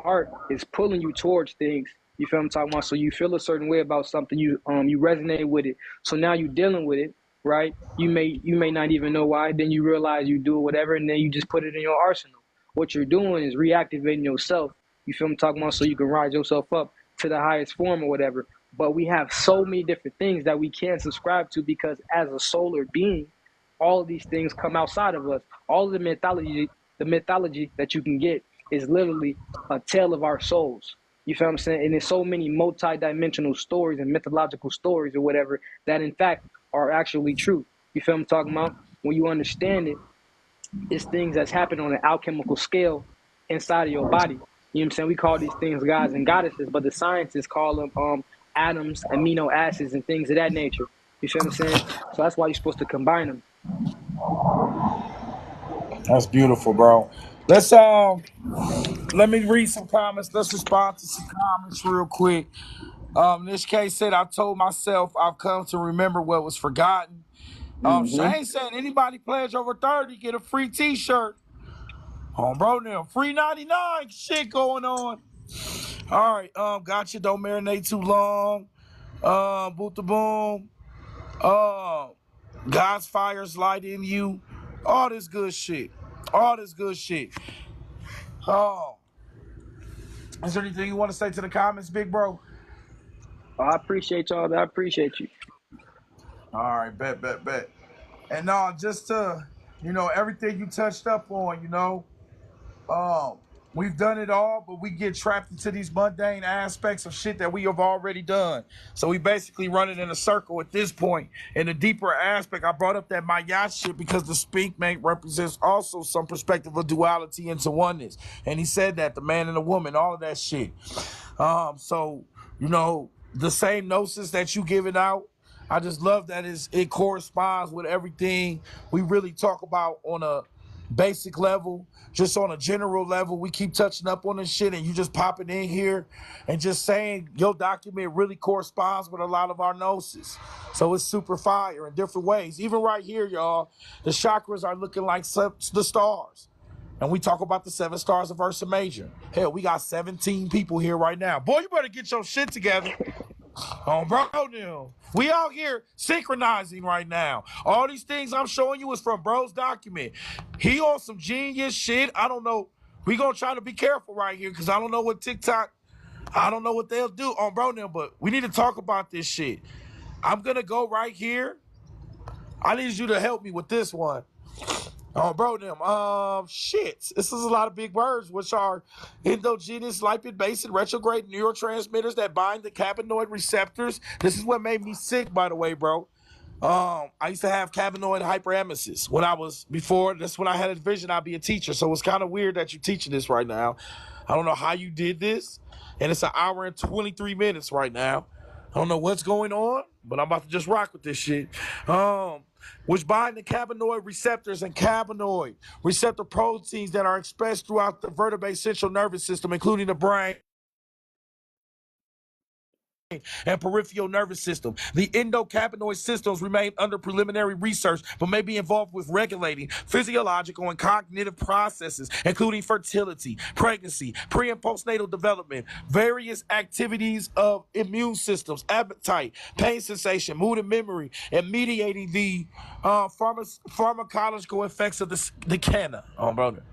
heart is pulling you towards things. You feel what I'm talking about? So you feel a certain way about something, you resonate with it. So now you're dealing with it, right? You may not even know why. Then you realize you do whatever, and then you just put it in your arsenal. What you're doing is reactivating yourself. You feel what I'm talking about? So you can rise yourself up to the highest form or whatever. But we have so many different things that we can't subscribe to because as a solar being, all of these things come outside of us. All of the mythology that you can get is literally a tale of our souls. You feel what I'm saying? And there's so many multi-dimensional stories and mythological stories or whatever that in fact are actually true. You feel what I'm talking about? When you understand it, it's things that's happening on an alchemical scale inside of your body. You know what I'm saying? We call these things gods and goddesses, but the scientists call them atoms, amino acids, and things of that nature. You feel what I'm saying? So that's why you're supposed to combine them. That's beautiful, bro. Let's let me read some comments. Let's respond to some comments real quick. This case said, I told myself I've come to remember what was forgotten. Mm-hmm. Shane said anybody pledge over 30 get a free t-shirt. Bro, now free 99 shit going on. All right, gotcha. Don't marinate too long. Boot the boom. Um, God's fire's light in you. All this good shit. All this good shit. Oh, is there anything you want to say to the comments, big bro? I appreciate y'all. I appreciate you. All right, bet. And just to, everything you touched up on, um, we've done it all, but we get trapped into these mundane aspects of shit that we have already done. So we basically run it in a circle at this point. In a deeper aspect, I brought up that Maya shit because the speak mate represents also some perspective of duality into oneness. And he said that the man and the woman, all of that shit. So, the same gnosis that you giving out, I just love that it corresponds with everything we really talk about on a basic level, just on a general level. We keep touching up on this shit, and you just popping in here and just saying your document really corresponds with a lot of our gnosis. So it's super fire in different ways. Even right here, y'all, the chakras are looking like the stars. And we talk about the 7 stars of Ursa Major. Hell, we got 17 people here right now. Boy, you better get your shit together. Bro, now. We out here synchronizing right now. All these things I'm showing you is from bro's document. He on some genius shit. I don't know. We gonna try to be careful right here because I don't know what TikTok, I don't know what they'll do on bro now, but we need to talk about this shit. I'm gonna go right here. I need you to help me with this one. Bro, shit. This is a lot of big words, which are endogenous lipid-based and retrograde neurotransmitters that bind the cannabinoid receptors. This is what made me sick, by the way, bro. I used to have cannabinoid hyperemesis when I was before. That's when I had a vision I'd be a teacher. So it's kind of weird that you're teaching this right now. I don't know how you did this, and it's an hour and 23 minutes right now. I don't know what's going on, but I'm about to just rock with this shit. Which bind the cannabinoid receptors and cannabinoid receptor proteins that are expressed throughout the vertebrate central nervous system, including the brain and peripheral nervous system. The endocannabinoid systems remain under preliminary research, but may be involved with regulating physiological and cognitive processes, including fertility, pregnancy, pre- and postnatal development, various activities of immune systems, appetite, pain sensation, mood and memory, and mediating the pharmacological effects of the canna, brother,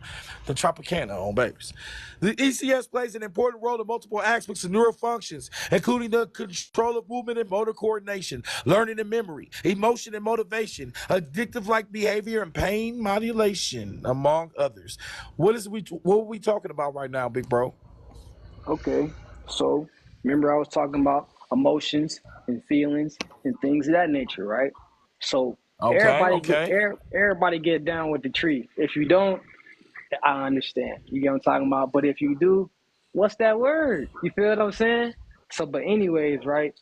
the Tropicana on babies. The ECS plays an important role in multiple aspects of neural functions, including the control of movement and motor coordination, learning and memory, emotion and motivation, addictive-like behavior, and pain modulation, among others. What are we talking about right now, big bro? Okay. So remember I was talking about emotions and feelings and things of that nature, right? So Okay, okay. everybody get down with the tree. If you don't, I understand. You get what I'm talking about? But if you do, what's that word? You feel what I'm saying? So, but anyways, right?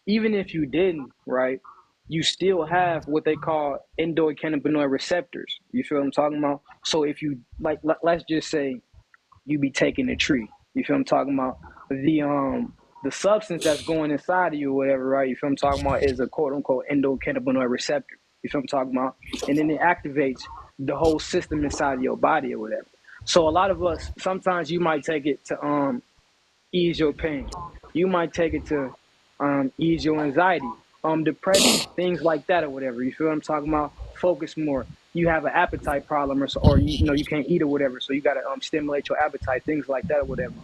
Even if you didn't, right? you still have what they call endocannabinoid receptors. You feel what I'm talking about? So if you like, let's just say you be taking a tree. You feel what I'm talking about? The substance that's going inside of you or whatever, right? You feel what I'm talking about is a quote unquote endocannabinoid receptor. You feel what I'm talking about? And then it activates the whole system inside of your body or whatever. So a lot of us sometimes you might take it to ease your pain. You might take it to ease your anxiety, depression, things like that or whatever. You feel what I'm talking about? Focus more. You have an appetite problem or you know you can't eat or whatever, so you got to stimulate your appetite, things like that or whatever.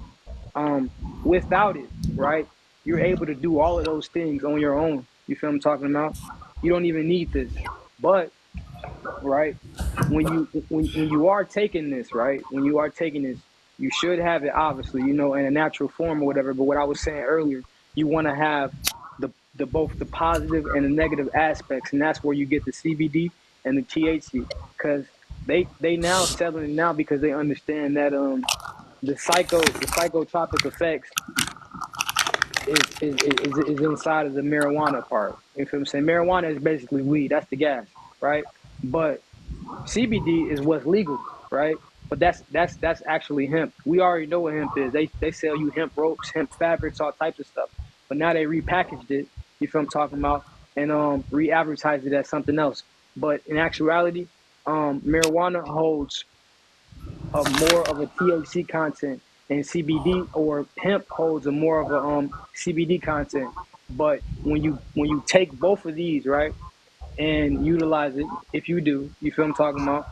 Without it, right? You're able to do all of those things on your own. You feel what I'm talking about? You don't even need this. But right, when you are taking this, right? When you are taking this, you should have it obviously, you know, in a natural form or whatever. But what I was saying earlier, you want to have the both the positive and the negative aspects, and that's where you get the CBD and the THC, because they now selling it now because they understand that the psychotropic effects is inside of the marijuana part. You feel what I'm saying? Marijuana is basically weed. That's the gas, right? But CBD is what's legal, right? But that's actually hemp. We already know what hemp is. They sell you hemp ropes, hemp fabrics, all types of stuff. But now they repackaged it. You feel what I'm talking about? And re-advertised it as something else. But in actuality, marijuana holds a more of a THC content, and CBD or hemp holds a more of a CBD content. But when you take both of these, right, and utilize it, if you do, you feel what I'm talking about?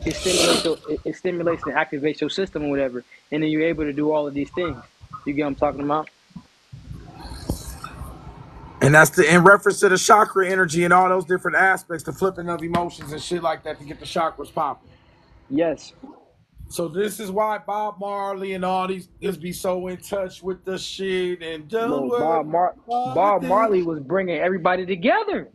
It stimulates and activates your system or whatever, and then you're able to do all of these things. You get what I'm talking about? And that's in reference to the chakra energy and all those different aspects, the flipping of emotions and shit like that to get the chakras popping. Yes. So this is why Bob Marley and all these just be so in touch with the shit and don't Bro, worry about a Bob thing. Marley was bringing everybody together.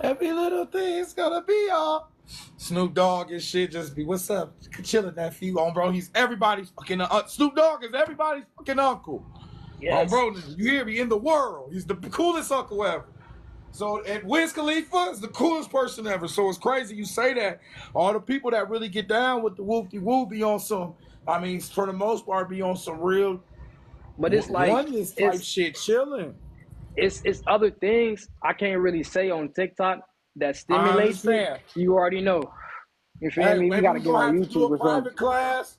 Every little thing's gonna be all. Snoop Dogg and shit just be, what's up? Chilling nephew on bro. He's everybody's fucking Snoop Dogg is everybody's fucking uncle. Yes. Bro, you hear me? In the world. He's the coolest uncle ever. So, and Wiz Khalifa is the coolest person ever. So it's crazy you say that. All the people that really get down with the whoop-de-woo be on some, I mean, for the most part, be on some real But it's like oneness type shit, chilling. it's other things I can't really say on TikTok that I stimulates it. understand. You already know. You feel Hey, me? We maybe gotta we're get gonna on have to do YouTube a or something. private class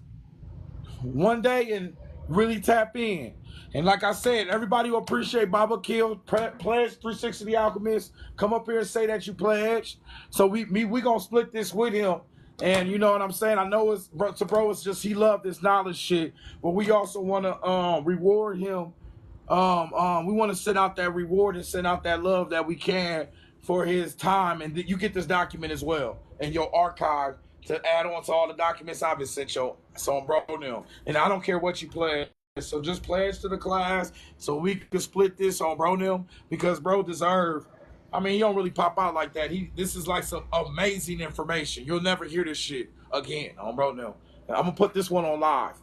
one day and really tap in. And like I said, everybody will appreciate Baba Akil, pledge 360 the Alchemist. Come up here and say that you pledged. So we gonna split this with him. And you know what I'm saying? I know it's bro, it's just he loved this knowledge shit, but we also wanna reward him. We want to send out that reward and send out that love that we can for his time. And you get this document as well in your archive to add on to all the documents I've been sent you. So I'm bro now. And I don't care what you pledge. So just pledge to the class so we can split this on bro now because bro deserve. I mean, he don't really pop out like that. This is like some amazing information. You'll never hear this shit again on bro now. I'm gonna put this one on live.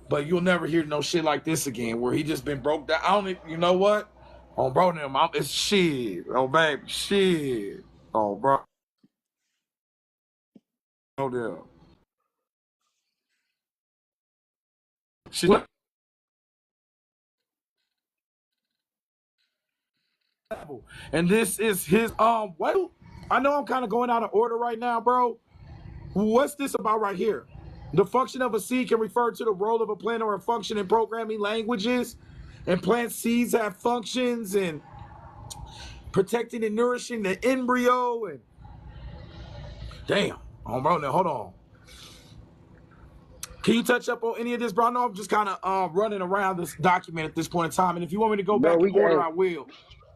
But you'll never hear no shit like this again, where he just been broke down. I don't, you know what? Oh, bro, them, it's shit. Oh, baby, shit. Oh, bro, no deal. Shit. And this is his what? I know I'm kind of going out of order right now, bro. What's this about right here? The function of a seed can refer to the role of a plant or a function in programming languages. And plant seeds have functions and protecting and nourishing the embryo. And damn, oh, bro, now hold on. Can you touch up on any of this, bro? I know I'm just kind of running around this document at this point in time, and if you want me to go Bro, back in we order, got I will.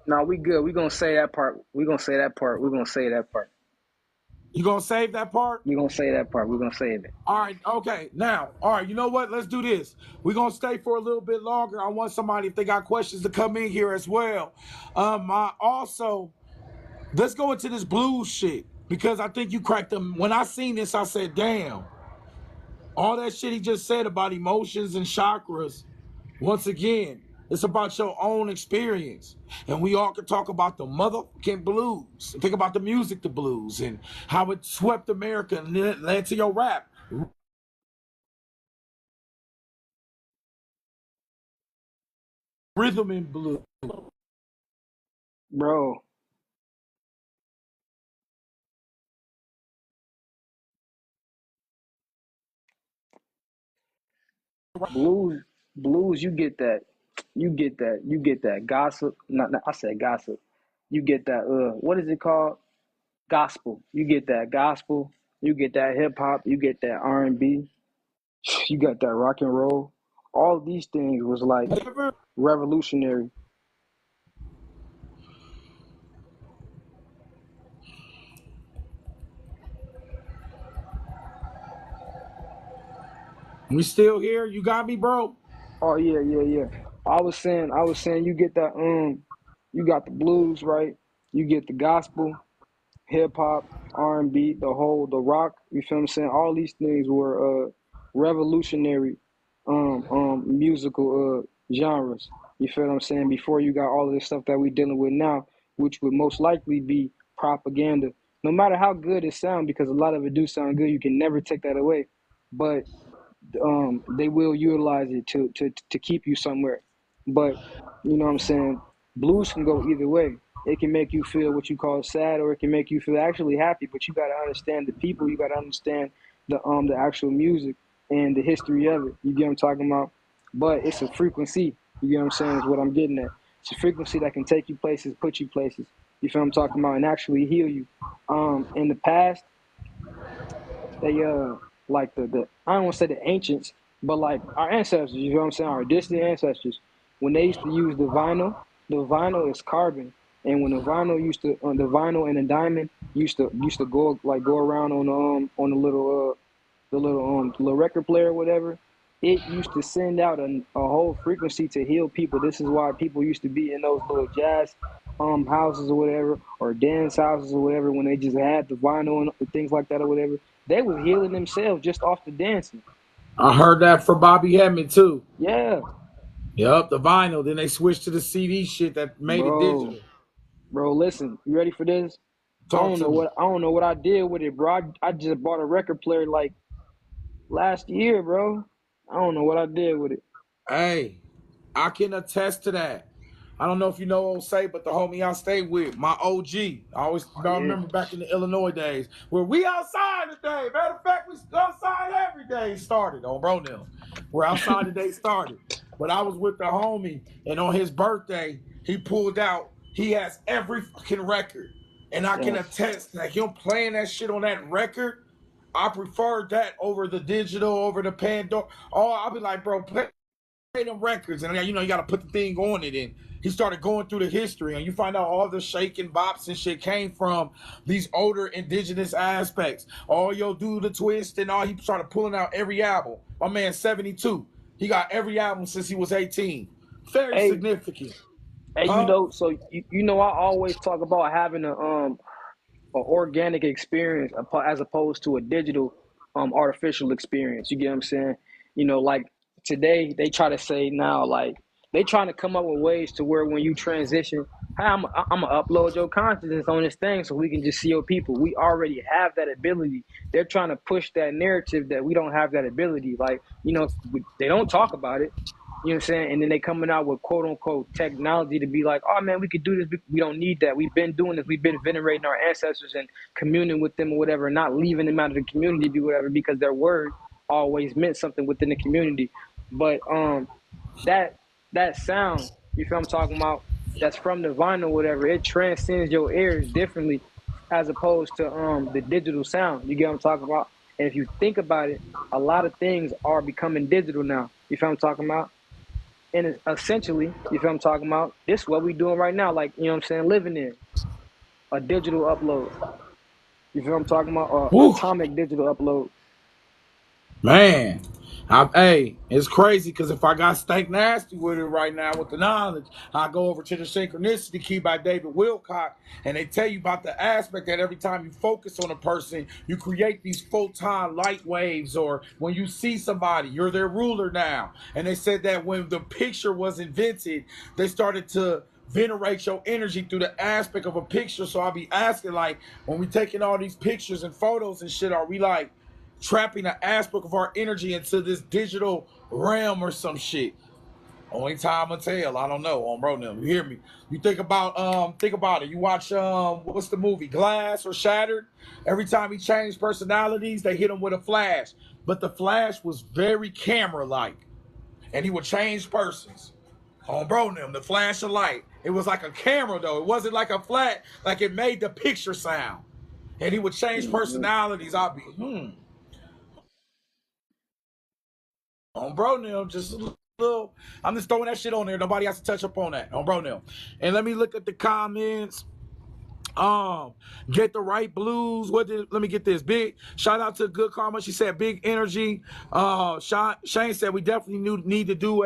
no, we good. We gonna say that part. We gonna say that part. We gonna say that part. You gonna save that part? We gonna say that part. We gonna save it. All right, okay. Now, all right, you know what? Let's do this. We're gonna stay for a little bit longer. I want somebody, if they got questions, to come in here as well. I also let's go into this blues shit because I think you cracked them. When I seen this, I said, damn, all that shit he just said about emotions and chakras. Once again, It's about your own experience. And we all can talk about the motherfucking blues. Think about the music, the blues, and how it swept America and led to your rap. Rhythm and blues. Bro, blues, blues, you get that gossip. Not I said gossip. You get that what is it called? Gospel. You get that gospel. You get that hip hop. You get that R&B. You got that rock and roll. All these things was like revolutionary. We still here? You got me, bro? Oh yeah, yeah, yeah. I was saying you get that you got the blues, right? You get the gospel, hip hop, R&B, the rock, you feel what I'm saying? All these things were revolutionary musical genres. You feel what I'm saying? Before you got all of this stuff that we dealing with now, which would most likely be propaganda. No matter how good it sounds, because a lot of it do sound good, you can never take that away. But they will utilize it to keep you somewhere. But you know what I'm saying? Blues can go either way. It can make you feel what you call sad, or it can make you feel actually happy. But you got to understand the people. You got to understand the actual music and the history of it. You get what I'm talking about? But it's a frequency. You get what I'm saying? Is what I'm getting at. It's a frequency that can take you places, put you places. You feel what I'm talking about, and actually heal you. In the past, they like the I don't want to say the ancients, but like our ancestors, you know what I'm saying, our distant ancestors, when they used to use the vinyl is carbon, and when the vinyl and the diamond used to go around on the little record player or whatever, it used to send out a whole frequency to heal people. This is why people used to be in those little jazz houses or whatever, or dance houses or whatever, when they just had the vinyl and things like that or whatever. They was healing themselves just off the dancing. I heard that from Bobby Hemmett too. Yeah, Yep, the vinyl. Then they switched to the CD shit that made it bro, digital. bro. Listen, you ready for this? Talk to me. I don't know what I did with it, bro. I just bought a record player like last year, bro. I don't know what I did with it. Hey, I can attest to that. I don't know if you know Osei, but the homie I stayed with, my OG. Oh I yeah. remember back in the Illinois days where we outside today. Matter of fact, we outside every day started on Bronell. We're outside today started. But I was with the homie, and on his birthday, he pulled out, he has every fucking record. And I can Yes. attest that him playing that shit on that record, I preferred that over the digital, over the Pandora. Oh, I'll be like, bro, play them records, and you got to put the thing on it. And he started going through the history, and you find out all the shaking bops and shit came from these older indigenous aspects. All yo do the twist and all. He started pulling out every album. My man 72. He got every album since he was 18. Very Hey, significant. hey, Huh? you know, I always talk about having a organic experience as opposed to a digital artificial experience. You get what I'm saying? You know, like today they try to say now, like they trying to come up with ways to where when you transition, hey, I'm gonna upload your consciousness on this thing so we can just see your people. We already have that ability. They're trying to push that narrative that we don't have that ability. Like, you know, they don't talk about it. You know what I'm saying? And then they coming out with quote unquote technology to be like, oh man, we could do this. We don't need that. We've been doing this. We've been venerating our ancestors and communing with them or whatever, not leaving them out of the community, be whatever, because their word always meant something within the community. But that that sound, you feel I'm talking about, that's from the vinyl, whatever, it transcends your ears differently as opposed to the digital sound. You get what I'm talking about? And if you think about it, a lot of things are becoming digital now. You feel I'm talking about? And essentially, you feel I'm talking about, this is what we doing right now, like, you know what I'm saying, living in a digital upload. You feel I'm talking about? Woo. Atomic digital upload. Man. Hey, it's crazy because if I got stank nasty with it right now with the knowledge, I go over to the synchronicity key by David Wilcock, and they tell you about the aspect that every time you focus on a person, you create these photon light waves, or when you see somebody, you're their ruler now. And they said that when the picture was invented, they started to venerate your energy through the aspect of a picture. So I'll be asking, like, when we taking all these pictures and photos and shit, are we like trapping an aspect of our energy into this digital realm or some shit? Only time will tell. I don't know. On bro, now you hear me? You think about it. You watch what's the movie, Glass or Shattered? Every time he changed personalities, they hit him with a flash. But the flash was very camera like, and he would change persons. On bro, them the flash of light. It was like a camera though. It wasn't like a flat. Like it made the picture sound, and he would change Mm-hmm. personalities. I'll be on bro now, just a little. I'm just throwing that shit on there. Nobody has to touch up on that. On bro now. And let me look at the comments. Get the right blues. Let me get this. Big shout out to Good Karma. She said big energy. Shane said we definitely need to do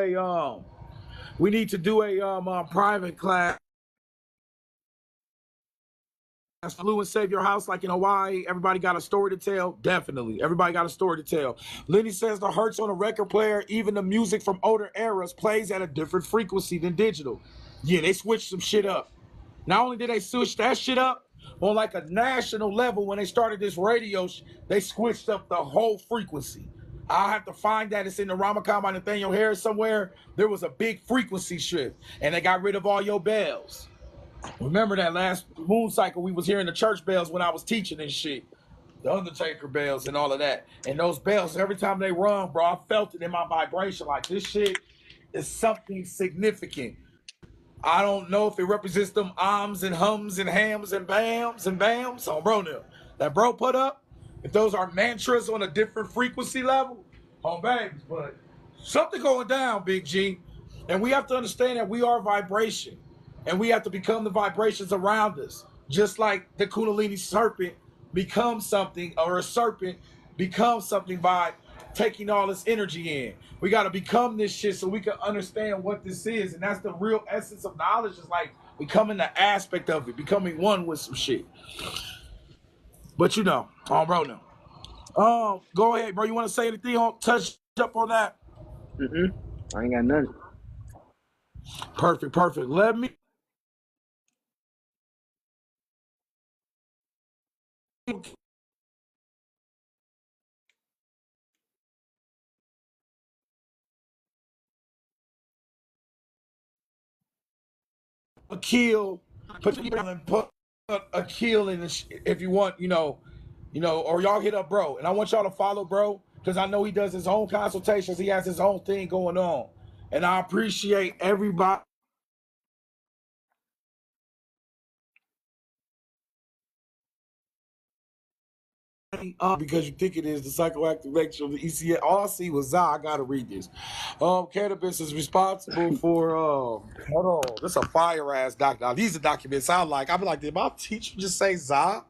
a private class. Flew and save your house like in Hawaii. Everybody got a story to tell. Definitely. Everybody got a story to tell. Lenny says the hertz on a record player, even the music from older eras, plays at a different frequency than digital. Yeah, they switched some shit up. Not only did they switch that shit up, on like a national level, when they started this radio, they switched up the whole frequency. I'll have to find that. It's in the Ramakan by Nathaniel Harris somewhere. There was a big frequency shift, and they got rid of all your bells. Remember that last moon cycle, we was hearing the church bells when I was teaching and shit. The Undertaker bells and all of that. And those bells, every time they rung, bro, I felt it in my vibration. Like, this shit is something significant. I don't know if it represents them ahms and hums and hams and bams on bro now. That bro put up, if those are mantras on a different frequency level, on babies, but something going down, Big G. And we have to understand that we are vibration. And we have to become the vibrations around us. Just like the Kundalini serpent becomes something, or a serpent becomes something by taking all this energy in. We got to become this shit so we can understand what this is. And that's the real essence of knowledge, is like becoming the aspect of it, becoming one with some shit. But bro, now. Go ahead, bro. You want to say anything on touch up on that? Mm-mm. I ain't got nothing. Perfect, perfect. Let me Akil, put Akil in the if you want, or y'all hit up bro. And I want y'all to follow bro, because I know he does his own consultations. He has his own thing going on. And I appreciate everybody because you think it is the psychoactive nature of the ECA. All I see was I gotta read this. Cannabis is responsible for hold on, this is a fire ass doc. Now, these are documents I like. I'm like, did my teacher just say za?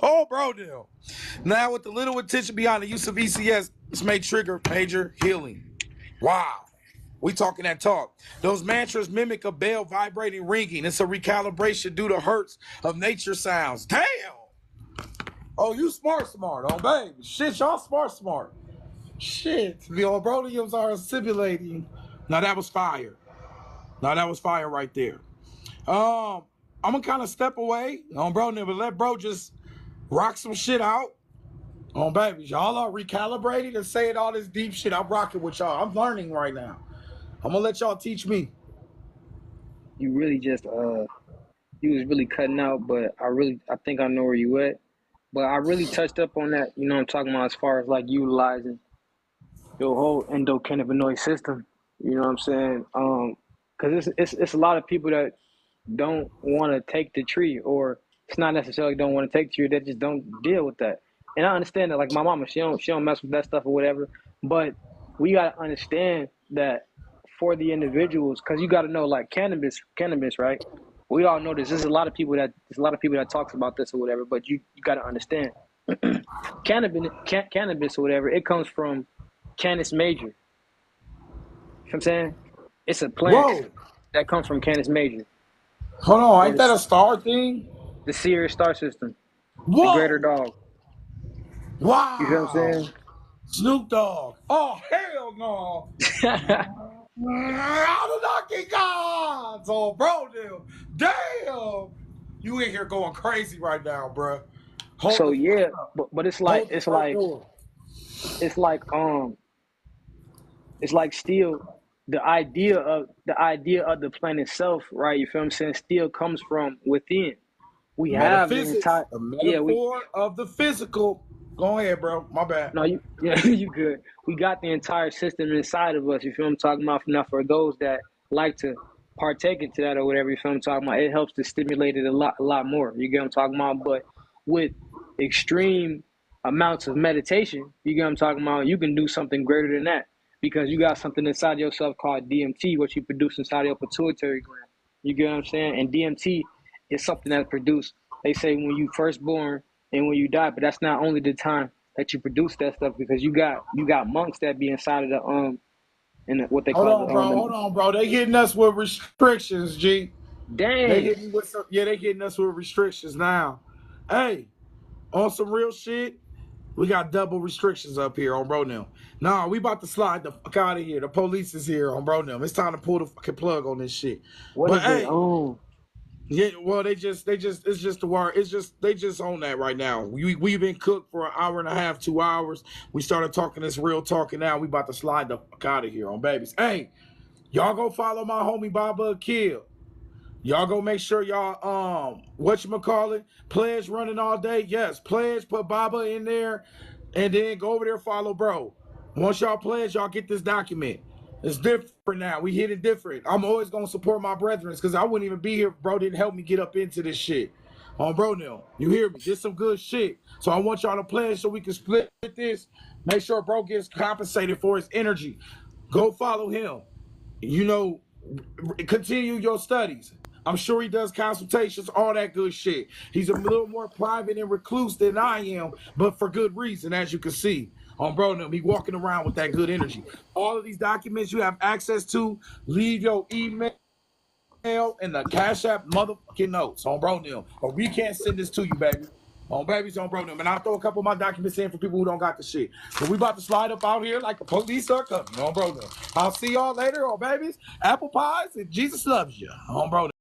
Oh, bro, now. Now, with the little attention behind the use of ECS, this may trigger major healing. Wow. We talking that talk. Those mantras mimic a bell vibrating ringing. It's a recalibration due to hertz of nature sounds. Damn. Oh, you smart. Oh, baby. Shit, y'all smart. Shit. The Obroniums are assimilating. Now, that was fire. Right there. I'm gonna kind of step away on bro, but let bro just rock some shit out. On babies, y'all are recalibrated and saying all this deep shit. I'm rocking with y'all. I'm learning right now. I'm gonna let y'all teach me. You really just you was really cutting out, but I think I know where you at. But I really touched up on that, you know what I'm talking about, as far as like utilizing your whole endocannabinoid system. You know what I'm saying? Because it's a lot of people that don't want to take the tree, or it's not necessarily don't want to take the tree, they just don't deal with that. And I understand that, like my mama, she don't mess with that stuff or whatever. But we gotta understand that for the individuals, because you got to know, like cannabis, right? We all know this. There's a lot of people that talks about this or whatever. But you got to understand, cannabis or whatever. It comes from Canis Major. You know what I'm saying? It's a planet Whoa. that comes from Canis Major. Hold on. Or Ain't that a star thing? the Sirius star system. The greater Whoa. dog. You feel what Wow. I'm Snoop Dogg. Oh, hell no. saying? Anunnaki gods. Oh, bro, damn. You in here going crazy right now, bro. Hold So the fuck yeah, up. but it's like Hold the front door. it's like it's like still the idea of the planet itself, right? You feel what I'm saying? Still comes from within. We have the Metaphysics, entire the yeah, we metaphor of the physical. Go ahead, bro. My bad. no you yeah, you good. We got the entire system inside of us, you feel what I'm talking about? Now for those that like to partake into that or whatever, you feel what I'm talking about, it helps to stimulate it a lot more. You get what I'm talking about? But with extreme amounts of meditation, you get what I'm talking about, you can do something greater than that because you got something inside yourself called DMT, what you produce inside your pituitary gland. You get what I'm saying? And DMT is something that's produced, they say, when you first born and when you die, but that's not only the time that you produce that stuff because you got monks that be inside of the in the, what they Hold call on, bro. Hold on, bro. They hitting us with restrictions, G. They dang. hitting with some, yeah, they hitting us with restrictions now. Hey, on some real shit, we got double restrictions up here on bro now. Nah, we about to slide the fuck out of here. The police is here on bro now. It's time to pull the fucking plug on this shit. What But is they hey, own? yeah, well, it's just the word. They just on that right now. We've been cooked for an hour and a half, 2 hours. We started talking this real talking now. We about to slide the fuck out of here on babies. Hey, y'all go follow my homie Baba Akil. Y'all go make sure y'all whatchamacallit, pledge running all day. Yes, pledge, put Baba in there, and then go over there, follow bro. Once y'all pledge, y'all get this document. It's different now. We hit it different. I'm always gonna support my brethren because I wouldn't even be here if bro didn't help me get up into this shit. On bro now. You hear me? This some good shit. So I want y'all to pledge so we can split this. Make sure bro gets compensated for his energy. Go follow him. You know, continue your studies. I'm sure he does consultations, all that good shit. He's a little more private and recluse than I am, but for good reason, as you can see. On bro, he walking around with that good energy. All of these documents you have access to, leave your email in the Cash App motherfucking notes on bro them. Or we can't send this to you, baby. On babies on bro them. And I'll throw a couple of my documents in for people who don't got the shit. But we about to slide up out here like the police are coming on bro them. I'll see y'all later on babies, apple pies, and Jesus loves you on bro them.